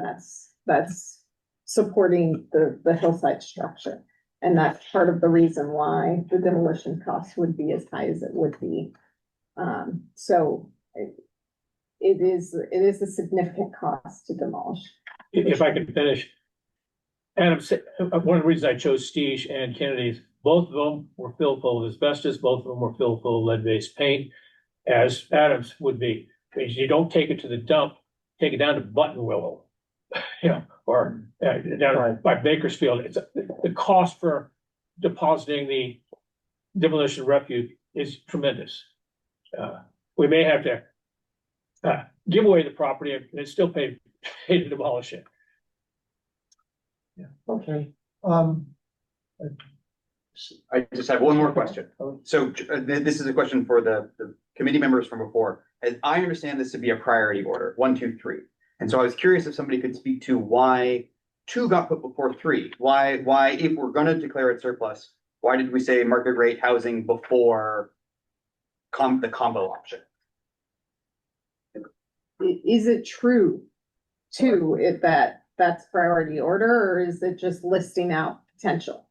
that's supporting the hillside structure. And that's part of the reason why the demolition cost would be as high as it would be. So it is a significant cost to demolish. If I could finish. Adam said, one of the reasons I chose Stige and Kennedy's, both of them were filled full of asbestos, both of them were filled full of lead-based paint, as Adams would be. Because you don't take it to the dump, take it down to Button Willow, you know, or down by Bakersfield. It's the cost for depositing the demolition refuse is tremendous. We may have to give away the property and still pay to demolish it. Okay, I just have one more question. So this is a question for the committee members from before. As I understand this to be a priority order, 1, 2, 3. And so I was curious if somebody could speak to why 2 got put before 3. Why, if we're gonna declare it surplus, why did we say market rate housing before the combo option? Is it true too, if that's priority order, or is it just listing out potential?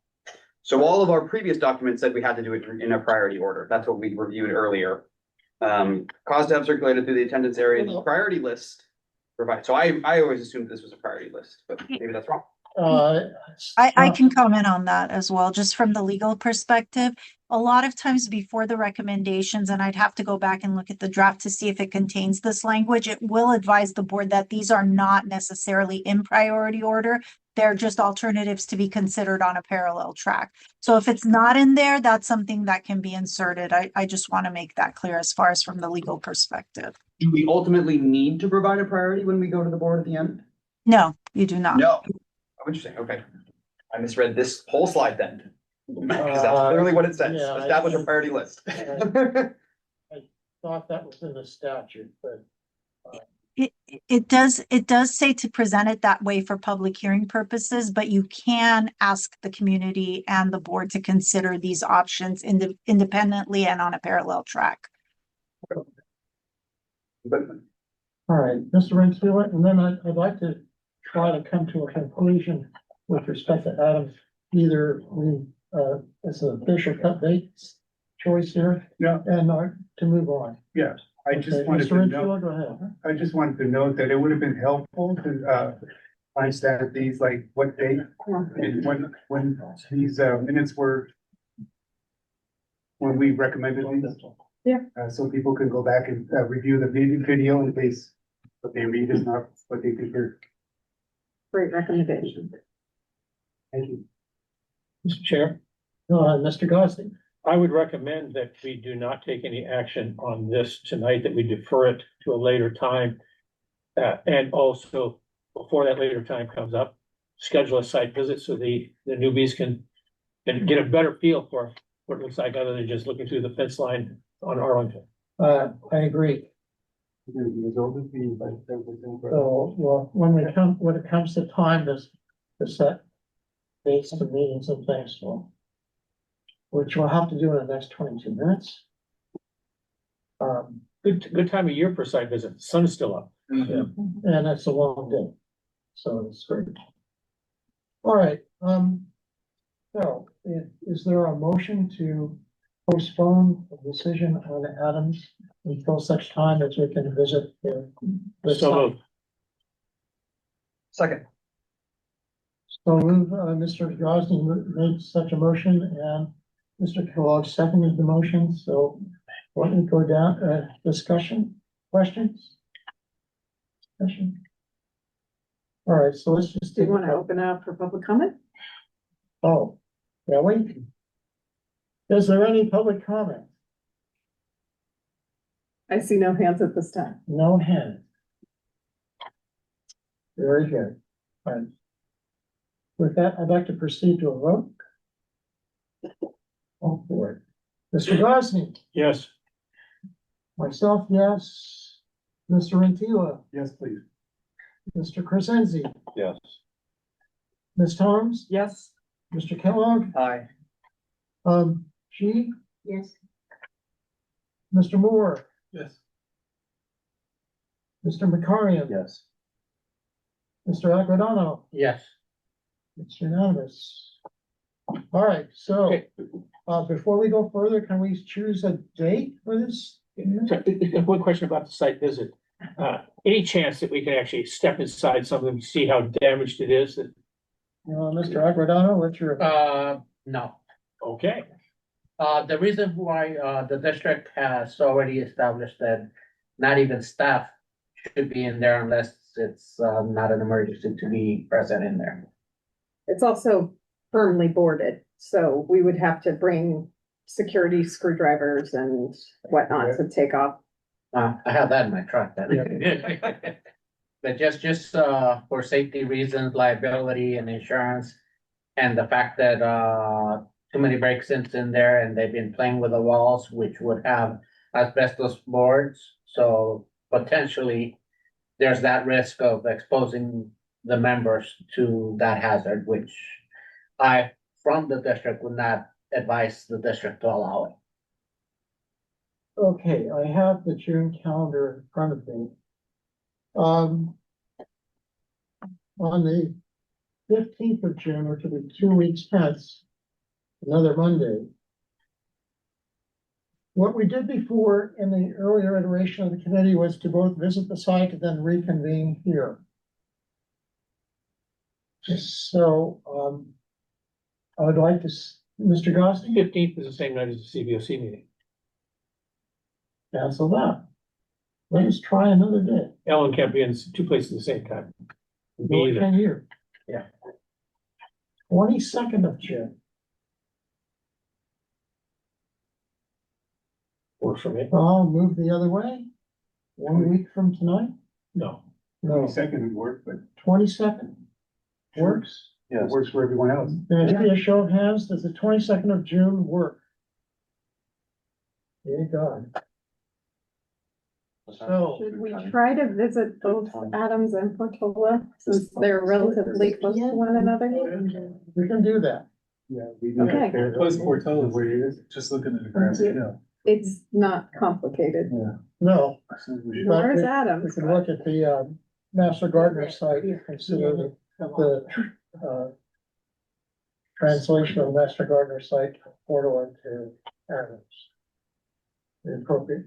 So all of our previous documents said we had to do it in a priority order. That's what we reviewed earlier. Cost to have circulated through the attendance area, the priority list provided. So I always assumed this was a priority list, but maybe that's wrong. I can comment on that as well, just from the legal perspective. A lot of times before the recommendations, and I'd have to go back and look at the draft to see if it contains this language, it will advise the board that these are not necessarily in priority order. They're just alternatives to be considered on a parallel track. So if it's not in there, that's something that can be inserted. I just want to make that clear as far as from the legal perspective. Do we ultimately need to provide a priority when we go to the board at the end? No, you do not. No. Oh, interesting. Okay. I misread this whole slide then. Because that's clearly what it says. Yeah, Establish a priority list. I thought that was in the statute, but It does say to present it that way for public hearing purposes, but you can ask the community and the board to consider these options independently and on a parallel track. But all right, Mr. Rensselaer, and then I'd like to try to come to a conclusion with respect to Adams. Either we, it's a fish or cut bait choice here. Yeah. And to move on. Yeah, I Okay, just wanted Mr. to Rensselaer, note, go ahead. I just wanted to note that it would have been helpful to, understand these, like what date and when these, minutes were, when we recommended these. Yeah. So people can go back and, review the video in case what they read is not what they think are. Great recommendation. Thank you. Mr. Chair, Mr. Gosney. I would recommend that we do not take any action on this tonight, that we defer it to a later time. And also, before that later time comes up, schedule a site visit so the newbies can get a better feel for what it looks like other than just looking through the fence line on Arlington. I agree. So, well, when it comes to time to set dates to meetings and things, well, which we'll have to do in the next 22 minutes. Good time of year for a site visit. The sun is still up. And it's a long day, so it's great. All right, so is there a motion to postpone the decision on Adams until such time as we can visit the So site? moved. second. So move, Mr. Gosney made such a motion and Mr. Kellogg seconded the motion, so why don't we go down, discussion, questions? Discussion? All right, so let's just. Do you want to open up for public comment? Oh, yeah, wait. Is there any public comment? I see no hands at this time. No hand. Very good. All right. With that, I'd like to proceed to a vote. Oh, boy. Mr. Gosney, Yes. myself, yes. Mr. Rentila, Yes, please. Mr. Crescenzi, Yes. Ms. Toms, Yes. Mr. Kellogg. Aye. She, Yes. Mr. Moore, Yes. Mr. McCarrion. Yes. Mr. Agrodano, Yes. it's unanimous. All right, so, Okay. before we go further, can we choose a date for this? One question about the site visit. Any chance that we can actually step inside something and see how damaged it is? Mr. Agrodano, what's your, No. Okay, The reason why, the district has already established that not even staff should be in there unless it's, not an emergency to be present in there. It's also firmly boarded, so we would have to bring security screwdrivers and whatnot to take off. I have that in my truck then. But just, for safety reasons, liability and insurance, and the fact that, too many break-ins in there and they've been playing with the walls, which would have asbestos boards, so potentially there's that risk of exposing the members to that hazard, which I, from the district, would not advise the district to allow it. okay, I have the June calendar in front of me. On the 15th of June, which will be 2 weeks hence, another Monday. What we did before in the earlier iteration of the committee was to both visit the site and then reconvene here. So, I would like to, Mr. Gosney, 15th is the same night as the CBOC meeting. cancel that. Let us try another day. Ellen can't be in two places at the same time. Me Nor either. can you. Yeah. 22nd of June. Works for me. I'll move the other way. 1 week from tonight? No. No, 22nd would work, but 22nd. Works? it Yes. works for everyone else. Can I give you a show of hands? Does the 22nd of June work? Dear God. So, Should we try to visit both Adams and Portola since they're relatively close to one another? we can do that. Yeah. We do Okay. that. Close Portola, Where it is. just looking at the grass, yeah. It's not complicated. No, So we should- Nor is we Adams. can look at the, Master Gardener site, consider the, translation of Master Gardener site, portal into Adams. The appropriate.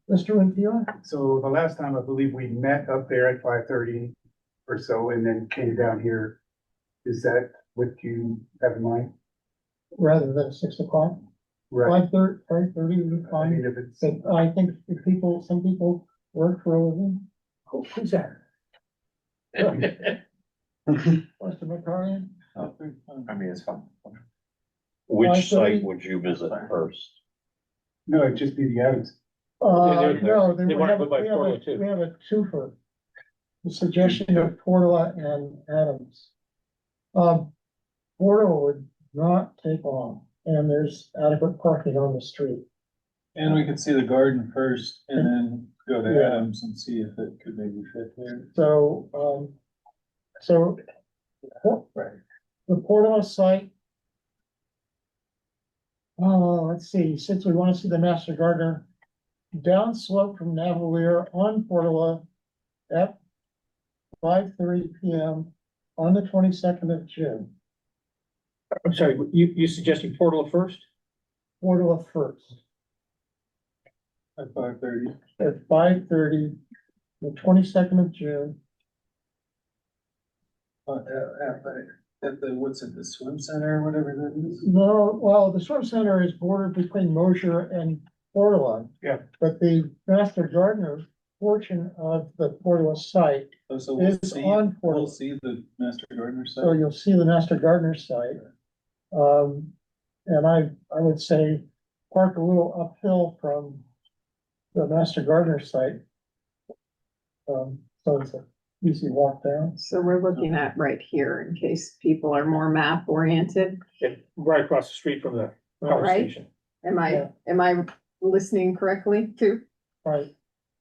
Mr. Winfield? So the last time I believe we met up there at 5:30 or so and then came down here. Is that what you have in mind? Rather than 6 o'clock, Right. 5:30 would be I fine. mean, if it's, But I think if people, some people work for a living. Oh, who's that? Mr. McCarrion? I mean, it's fun. Which 5:30? site would you visit first? no, it'd just be the Adams. No, they we wanna have, go by we have Portola a, too. we have a twofer. The suggestion of Portola and Adams. Portola would not take long, and there's adequate parking on the street. And we could see the garden first and then go to Yeah. Adams and see if it could maybe fit there. So, the Portola site. Let's see, since we want to see the Master Gardener, downslope from Navalier on Portola at 5:30 PM on the 22nd of June. I'm sorry, you suggesting Portola first? Portola first At 5:30. at 5:30, the 22nd of June. At the, what's it, the swim center or whatever that is? No, well, the swim center is bordered between Mosher and Portola. Yeah. But the Master Gardener portion of the Portola site, Oh, so we'll It's see, on Portola. we'll see the master gardener so site. you'll see the Master Gardener site. And I would say park a little uphill from the Master Gardener site. So it's an easy walk down. So we're looking at right here in case people are more map oriented. Right across the street from the power Right. station. Am Yeah. I listening correctly too? Right,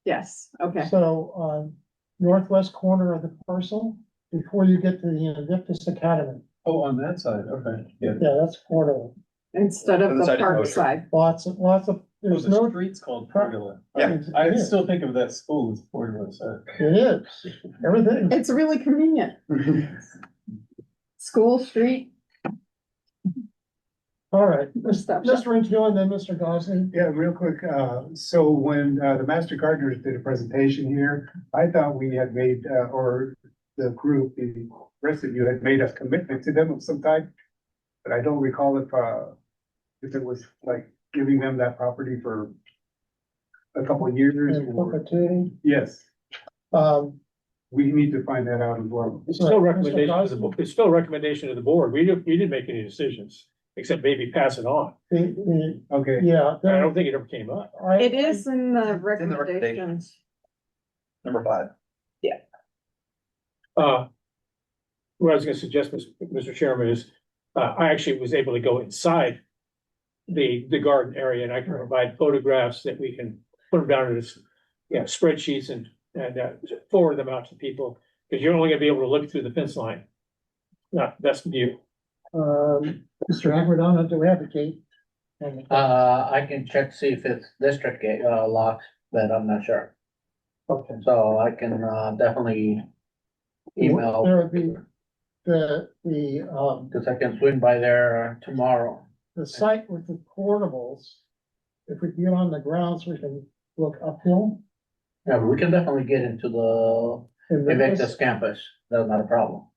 Yes, okay. so, northwest corner of the parcel, before you get to the Invictus Academy. Oh, on that side, okay, yeah. Yeah, that's Portola. Instead of On the the side of park Costa. side. Lots of, there's The no, street's called Portula. Yeah. I It is. still think of that school as Portula, so. it is, everything. It's really convenient. School street, All right, Stop. Mr. Rinfield and then Mr. Gosney. Yeah, real quick, so when, the Master Gardeners did a presentation here, I thought we had made, or the group, the rest of you had made a commitment to them of some type. But I don't recall if it was like giving them that property for a couple of years In or, perpetuity. yes, Um, we need to find that out as well. It's still Right, Mr. recommendation to the, Gosney? it's still a recommendation to the board. We didn't make any decisions, except maybe pass it on. Okay, yeah. I don't think it ever came up. it is in the recommendations. Number 5. What I was gonna suggest, Mr. Chairman, is, I actually was able to go inside the garden area, and I can provide photographs that we can put them down in this, spreadsheets and forward them out to people, because you're only gonna be able to look through the fence line. Not best view. Mr. Agrodon, do we have a gate? I can check, see if it's district gate, locked, but I'm not sure. Okay. So I can, definitely email, There would be the, because I can swing by there tomorrow. the site with the portables. If we get on the grounds, we can look uphill. Yeah, but we can definitely get into the And then Invictus this- campus, that's not a problem.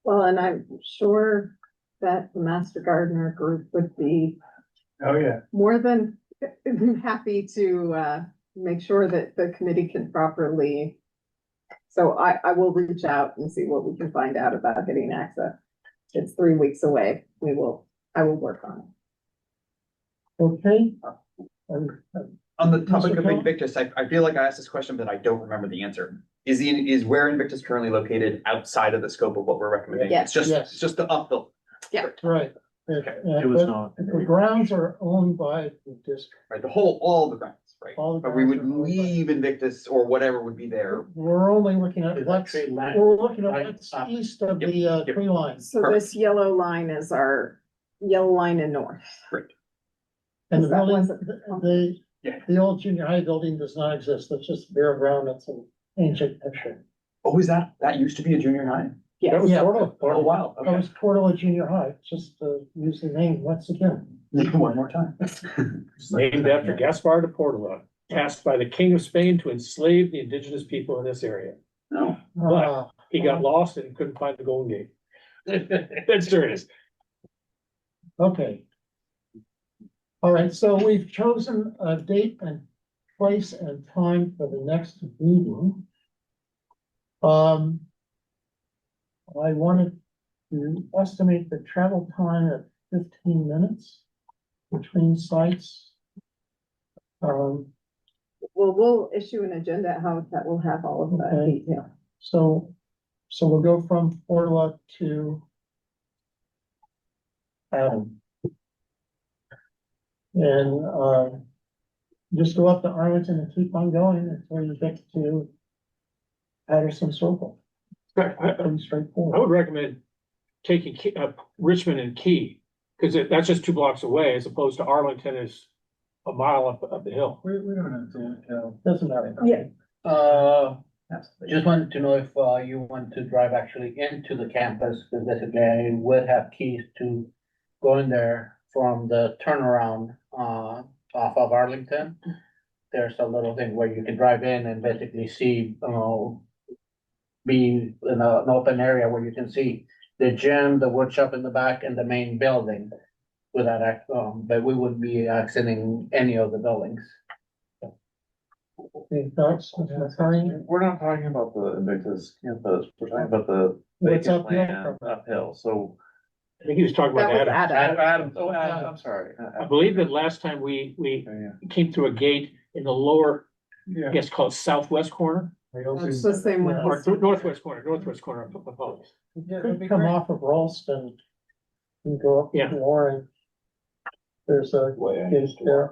Well, and I'm sure that the Master Gardener group would be oh, yeah, more than happy to make sure that the committee can properly. So I will reach out and see what we can find out about getting access. It's 3 weeks away. I will work on it. Okay. On the topic Mr. of Kelly? Invictus, I feel like I asked this question, but I don't remember the answer. Is where Invictus currently located outside of the scope of what we're recommending? Yes. It's just the uphill. Right. It was But not. the grounds are owned by the district. Right, all the grounds, right? All the But we would grounds are owned by- leave Invictus or whatever would be there. We're only looking at Is that what's, tree line? we're looking at Line what's up. east of Yep, the yep. tree lines. So this yellow line is our yellow line in north. And the That building, wasn't- Yeah. the old junior high building does not exist. It's just bare ground. It's an ancient picture. Oh, is that used to be a junior high? That was Yeah. Portland. Oh, wow, That okay. was Portola Junior High, just to use the name once again. One more time. Named after Gaspar de Portola, tasked by the King of Spain to enslave the indigenous people in this area. No. Uh, He got lost and couldn't find the Golden Gate. That's serious. Okay. All right, so we've chosen a date and place and time for the next meeting. I wanted to estimate the travel time at 15 minutes between sites. Well, we'll issue an agenda how that will have all of that Okay. detail. So we'll go from Portola to Adam. And, just go up to Arlington and keep on going until you get to Patterson Circle. Pretty I straightforward. would recommend taking Richmond and Key, because that's just 2 blocks away, as opposed to Arlington is a mile up the hill. We don't have to, Doesn't matter. Yeah. Just wanted to know if, you want to drive actually into the campus, because basically I would have keys to go in there from the turnaround, off of Arlington. There's a little thing where you can drive in and basically see, be in an open area where you can see the gym, the wood shop in the back, and the main building. Without, but we wouldn't be exiting any of the buildings. Any thoughts? Attorney? We're not talking about the Invictus campus, we're talking about the What's vacant uphill land from- uphill, so. I think he was talking That about was Adam. Adam. Adam, I'm sorry. I believe that last time we Yeah. came through a gate in the lower, yeah. I guess called southwest corner, It's the same one. or northwest corner, I apologize. Could come off of Ralston and go up Yeah. to Warren. There's a gate there.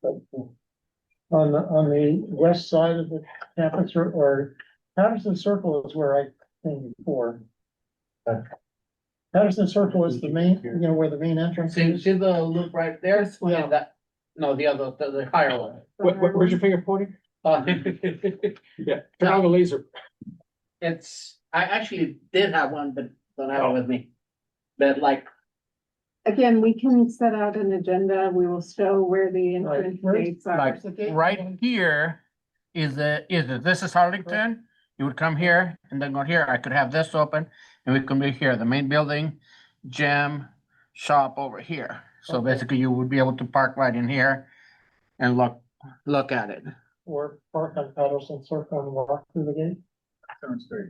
But on the west side of the campus or Patterson Circle is where I came before. Patterson Circle is the main, you know, where the main entrance See, is. see the loop right there? This one. Yeah, that, no, the other, the higher one. Where's your finger pointing? Uh, Yeah, turn on the laser. It's, I actually did have one, but don't have it with me. But like, Again, we can set out an agenda. We will show where the entrance Right. gates are. like the gate right going? here this is Harlington. You would come here and then go here. I could have this open and we can be here, the main building, gym, shop over here. So Okay. basically you would be able to park right in here and look at it. Or park on Patterson Circle and walk through the gate. Sounds great.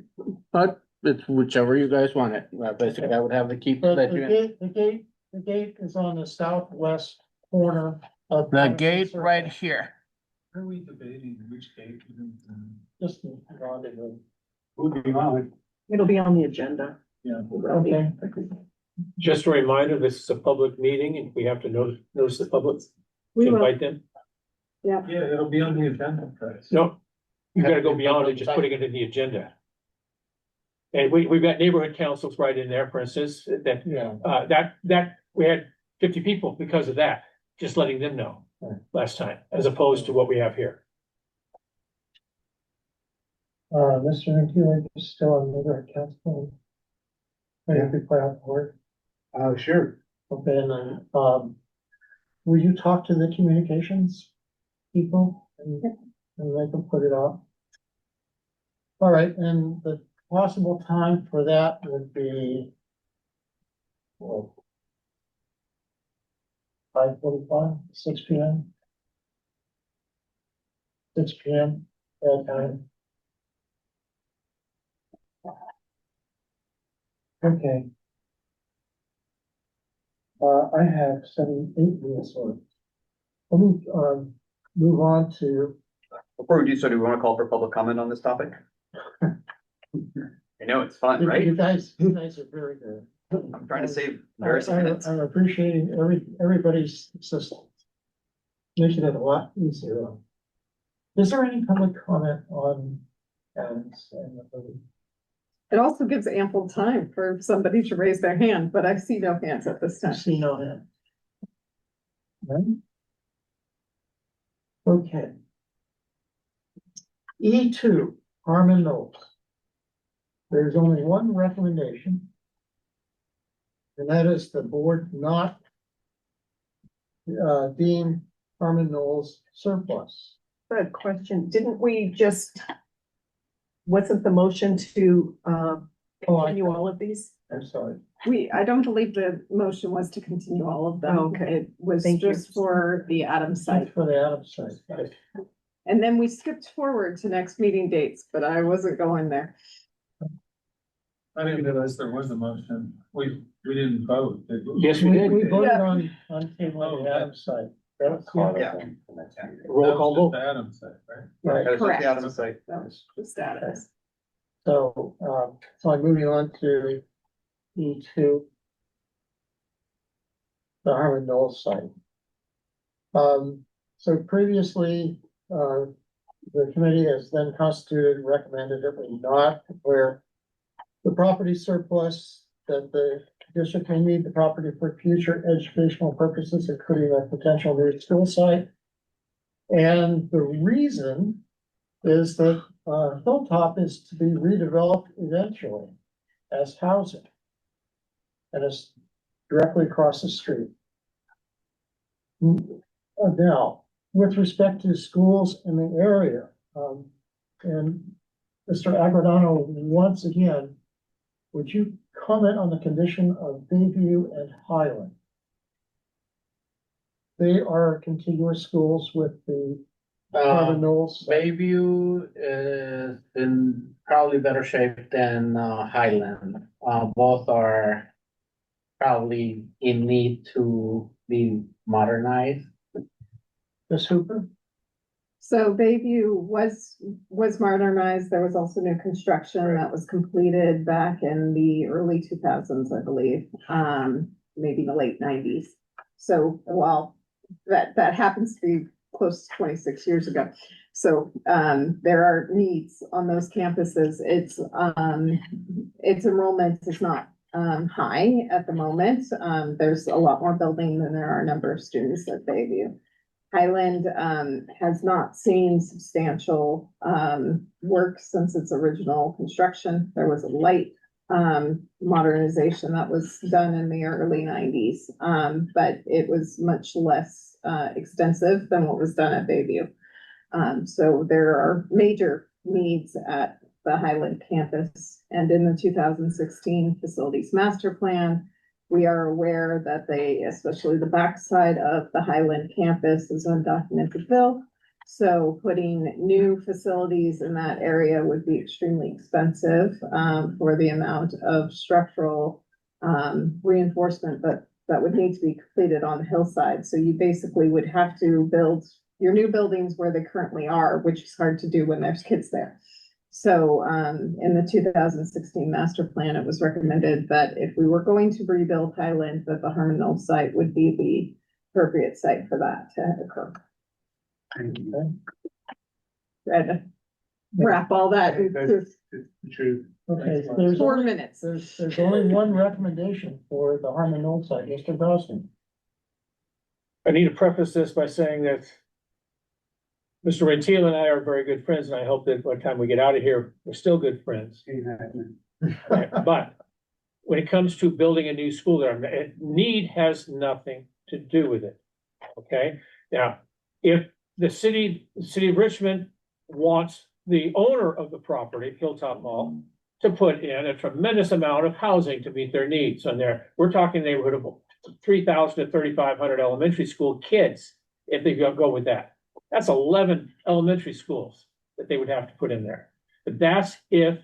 But it's whichever you guys want it. Basically I would have the key. But that the you- gate is on the southwest corner of. The Patterson gate Circle. right here. Are we debating which gate? Just the rendezvous. Moving on. It'll be on the agenda. Yeah. Okay. Just a reminder, this is a public meeting and we have to notice the public to We will, invite them. Yeah, it'll be on the agenda, guys. No, you gotta go beyond it, just putting it in the agenda. And we've got neighborhood councils right in there, for instance, that, we had 50 people because of that, just letting them know last time, as opposed to what we have here. Mr. McEwen is still on neighborhood council. Maybe we play out the word. Sure. Okay, and then, will you talk to the communications people and they can put it up? All right, and the possible time for that would be 5:45, 6 p.m. 6 p.m. that time. Okay. I have 8 minutes on. Let me, move on to, Before we do so, do we want to call for public comment on this topic? I know, it's fun, you right? guys are very good. I'm trying to save embarrassing minutes. I'm appreciating everybody's assistance. Making it a lot easier. Is there any public comment on Adams and the? it also gives ample time for somebody to raise their hand, but I see no hands at this I time. see no hand. Right? Okay. E2, Harmon Knolls. There's only one recommendation. And that is the board not deem Harmon Knolls surplus. Good question. Didn't we just, wasn't the motion to, continue all of these? I'm sorry. I don't believe the motion was to continue all of them. Okay. It was Thank you. just for the Adams site. That's for the Adams site. Right. And then we skipped forward to next meeting dates, but I wasn't going there. I didn't realize there was a motion. We didn't vote. did we? Yes, we did. We voted Yeah. on table the Adams site. That's, Yeah. Roll call vote. The Adams side, right? right. That was just Correct. the Adams site. That was just Adams. So, so I'm moving on to E2. The Harmon Knolls site. So previously, the committee has then constituted and recommended that we not declare the property surplus, that the district may need the property for future educational purposes, including a potential new school site. And the reason is that Hilltop is to be redeveloped eventually as housing. And it's directly across the street. Now, with respect to schools in the area, and Mr. Agrodano, once again, would you comment on the condition of Bayview and Highland? They are contiguous schools with the Harmon Knolls. Bayview is in probably better shape than Highland. Both are probably in need to be modernized. Ms. Hooper? So Bayview was modernized. There was also new construction that was completed back in the early 2000s, I believe, maybe the late 90s. So while that happens to be close to 26 years ago. So there are needs on those campuses. Its enrollment is not high at the moment. There's a lot more building than there are number of students at Bayview. Highland, has not seen substantial, work since its original construction. There was a light, modernization that was done in the early nineties. But it was much less, extensive than what was done at Bayview. So there are major needs at the Highland campus, and in the 2016 facilities master plan, we are aware that they, especially the backside of the Highland campus, is undocumented bill. So putting new facilities in that area would be extremely expensive, for the amount of structural, reinforcement that would need to be completed on the hillside. So you basically would have to build your new buildings where they currently are, which is hard to do when there's kids there. So, in the 2016 master plan, it was recommended that if we were going to rebuild Highland, that the Harmon Knoll site would be the appropriate site for that to occur. Try to wrap all that into True. Okay, there's 4 only, minutes. there's only one recommendation for the Harmon Knoll site, Mr. Gosney. I need to preface this by saying that Mr. Rentiel and I are very good friends, and I hope that by the time we get out of here, we're still good friends. But when it comes to building a new school there, need has nothing to do with it. Okay, now, if the city of Richmond wants the owner of the property, Hilltop Mall, to put in a tremendous amount of housing to meet their needs on there, we're talking neighborhood of 3,000 to 3,500 elementary school kids, if they go with that. That's 11 elementary schools that they would have to put in there. But that's if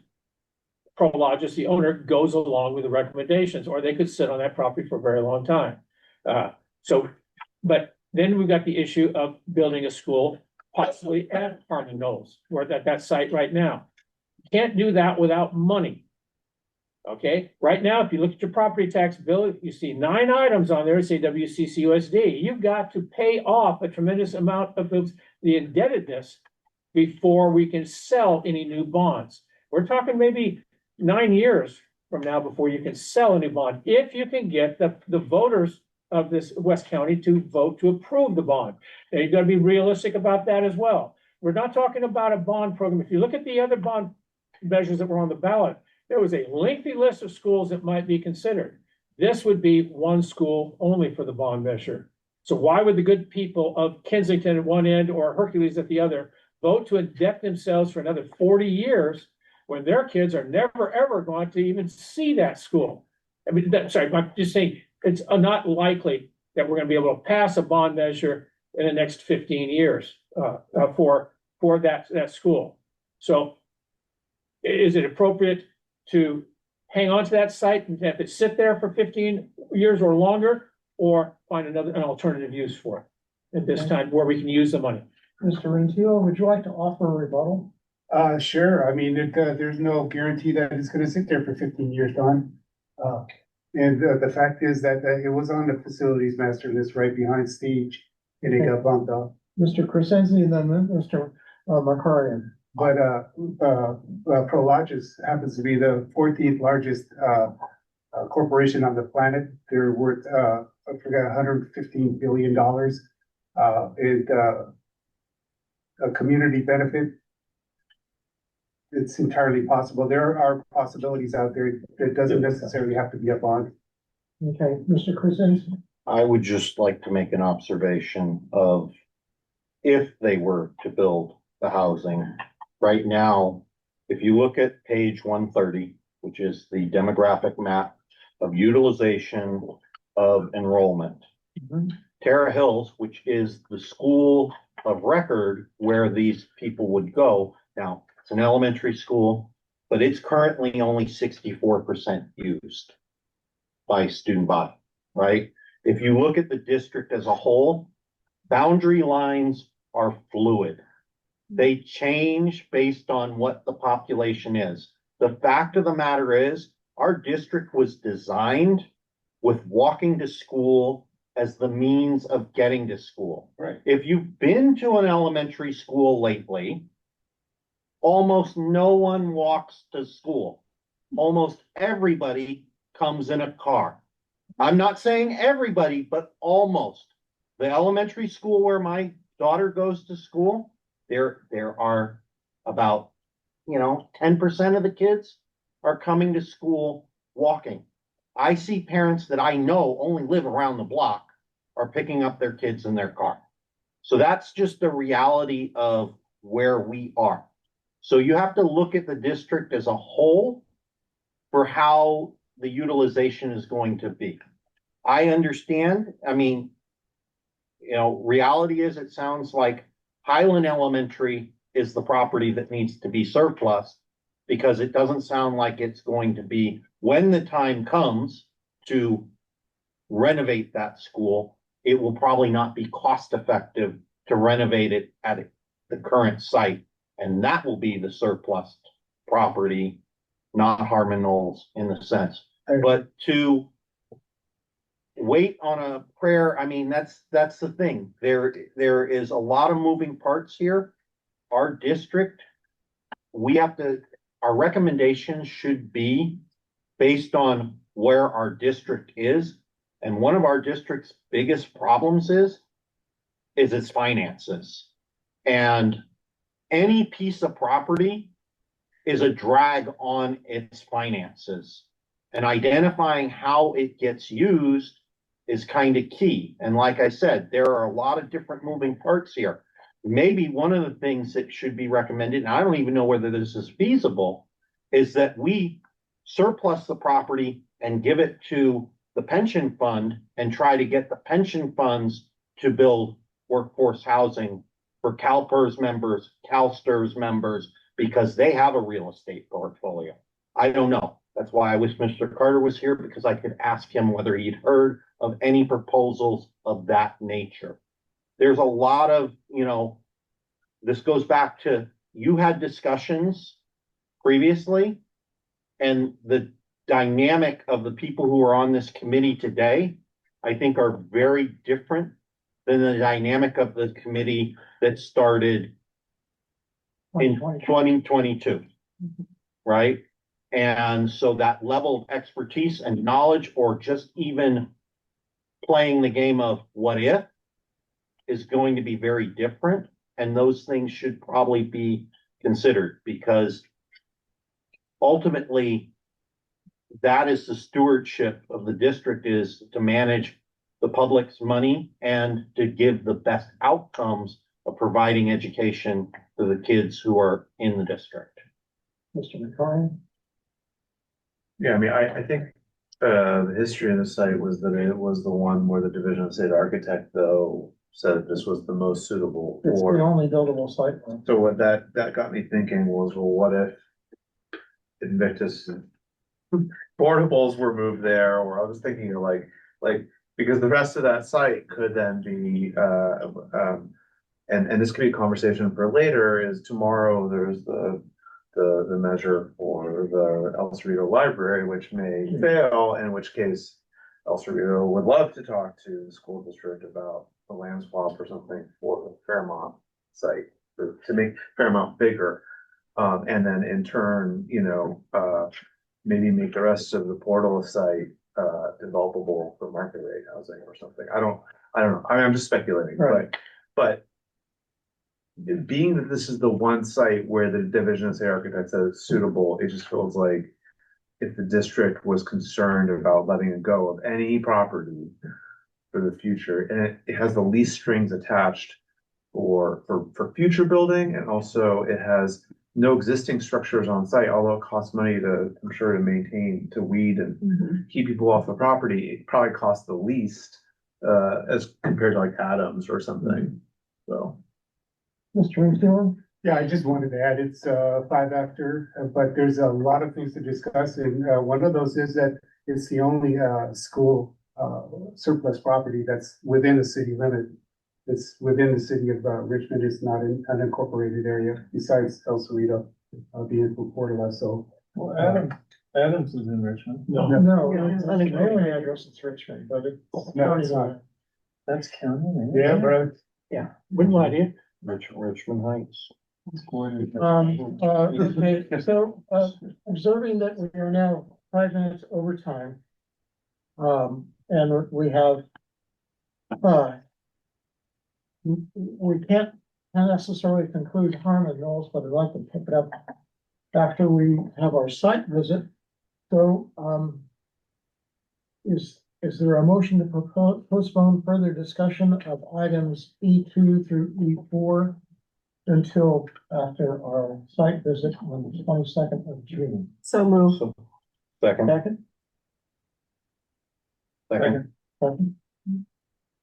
Prologis, the owner, goes along with the recommendations, or they could sit on that property for a very long time. But then we've got the issue of building a school possibly at Harmon Knolls, where that site right now. Can't do that without money. Okay, right now, if you look at your property tax bill, you see 9 items on there that say WCCUSD. You've got to pay off a tremendous amount of the indebtedness before we can sell any new bonds. We're talking maybe 9 years from now before you can sell a new bond, if you can get the voters of this West County to vote to approve the bond. Now, you've got to be realistic about that as well. We're not talking about a bond program. If you look at the other bond measures that were on the ballot, there was a lengthy list of schools that might be considered. This would be one school only for the bond measure. So why would the good people of Kensington at one end or Hercules at the other vote to indebt themselves for another 40 years when their kids are never, ever going to even see that school? I mean, I'm just saying, it's not likely that we're going to be able to pass a bond measure in the next 15 years for that school. So is it appropriate to hang on to that site and have it sit there for 15 years or longer, or find an alternative use for it at this time where we can use the money? Mr. Rentiel, would you like to offer a rebuttal? Sure. I mean, there's no guarantee that it's gonna sit there for 15 years, Don. And the fact is that it was on the facilities master list right behind Stage, and it got bumped off. Mr. Crescenzi and then Mr. Makarian. But Prologis happens to be the 14th largest corporation on the planet. They're worth I forgot $115 billion. And a community benefit. It's entirely possible. There are possibilities out there. It doesn't necessarily have to be a bond. Okay, Mr. Crescenzi. I would just like to make an observation of if they were to build the housing. Right now, if you look at page 130, which is the demographic map of utilization of enrollment, Terra Hills, which is the school of record where these people would go. Now, it's an elementary school, but it's currently only 64% used by student body, right? If you look at the district as a whole, boundary lines are fluid. They change based on what the population is. The fact of the matter is, our district was designed with walking to school as the means of getting to school. Right. If you've been to an elementary school lately, almost no one walks to school. Almost everybody comes in a car. I'm not saying everybody, but almost. The elementary school where my daughter goes to school, there are about, 10% of the kids are coming to school walking. I see parents that I know only live around the block are picking up their kids in their car. So that's just the reality of where we are. So you have to look at the district as a whole for how the utilization is going to be. I understand, reality is, it sounds like Highland Elementary is the property that needs to be surplus, because it doesn't sound like it's going to be, when the time comes to renovate that school, it will probably not be cost effective to renovate it at the current site. And that will be the surplus property, not Harmon Knolls in the sense. But to wait on a prayer, that's the thing. There is a lot of moving parts here. Our district, our recommendations should be based on where our district is. And one of our district's biggest problems is its finances. And any piece of property is a drag on its finances. And identifying how it gets used is kind of key. And like I said, there are a lot of different moving parts here. Maybe one of the things that should be recommended, and I don't even know whether this is feasible, is that we surplus the property and give it to the pension fund and try to get the pension funds to build workforce housing for CalPERS members, CalSTRS members, because they have a real estate portfolio. I don't know. That's why I wish Mr. Carter was here, because I could ask him whether he'd heard of any proposals of that nature. There's a lot of, this goes back to, you had discussions previously, and the dynamic of the people who are on this committee today, I think, are very different than the dynamic of the committee that started in 2022, right? And so that level of expertise and knowledge, or just even playing the game of what if, is going to be very different. And those things should probably be considered, because ultimately that is the stewardship of the district, is to manage the public's money and to give the best outcomes of providing education to the kids who are in the district. Mr. McCarty? Yeah, I think the history of the site was that it was the one where the Division of State Architect, though, said this was the most suitable It's the for. only buildable site plan. So what that got me thinking was, well, what if Invictus portables were moved there? Or I was thinking of like because the rest of that site could then be and this could be a conversation for later. Is tomorrow there's the measure for the El Cerrito Library, which may fail, in which case El Cerrito would love to talk to the school district about a land swap or something for the Fairmont site to make Fairmont bigger. And then in turn, maybe make the rest of the Portal site developable for market rate housing or something. I don't know. I'm just speculating, Right. but being that this is the one site where the Division of State Architects says it's suitable, it just feels like if the district was concerned about letting it go of any property for the future, and it has the least strings attached for future building, and also it has no existing structures on site, although it costs money to, I'm sure, to maintain, to weed and keep people off the property. It probably costs the least as compared to like Adams or something. So, Mr. Ringfield? Yeah, I just wanted to add, it's 5 after, but there's a lot of things to discuss, and one of those is that it's the only school surplus property that's within the city limit. It's within the city of Richmond. It's not in an unincorporated area, besides El Cerrito being from Portola. So, Well, Adams is in Richmond. No, it's I think the only address is Richmond, but it's No, it's not. That's county, man. Yeah, bro. Wouldn't lie to you. Richmond Heights. Okay, so, observing that we are now 5 minutes over time. And we have, we can't necessarily conclude harm and Knowles, but I'd like to pick it up after we have our site visit. So, is there a motion to postpone further discussion of items E2 through E4 until after our site visit on the 22nd of June? So move. So, second, Second? second, Second.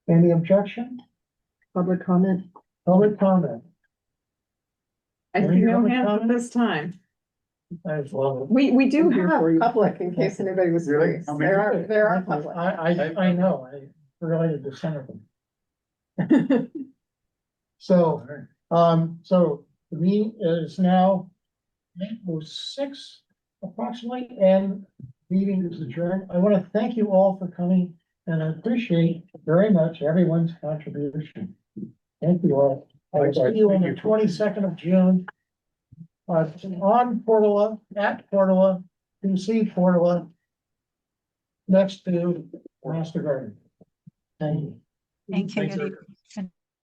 Any objection? Public comment? Public comment? I see no hands at this time. As well. We do I'm here have for you. public in case anybody was Really? curious. How many? There are public. I know, I related to some of them. So, so the meeting is now 8:06 approximately, and meeting is adjourned. I want to thank you all for coming, and I appreciate very much everyone's contribution. Thank you all. I will see you on the 22nd of June. On Portola, at Portola, to see Portola, next to Master Garden. Thank you. Thank you. Thanks, Good sir. evening.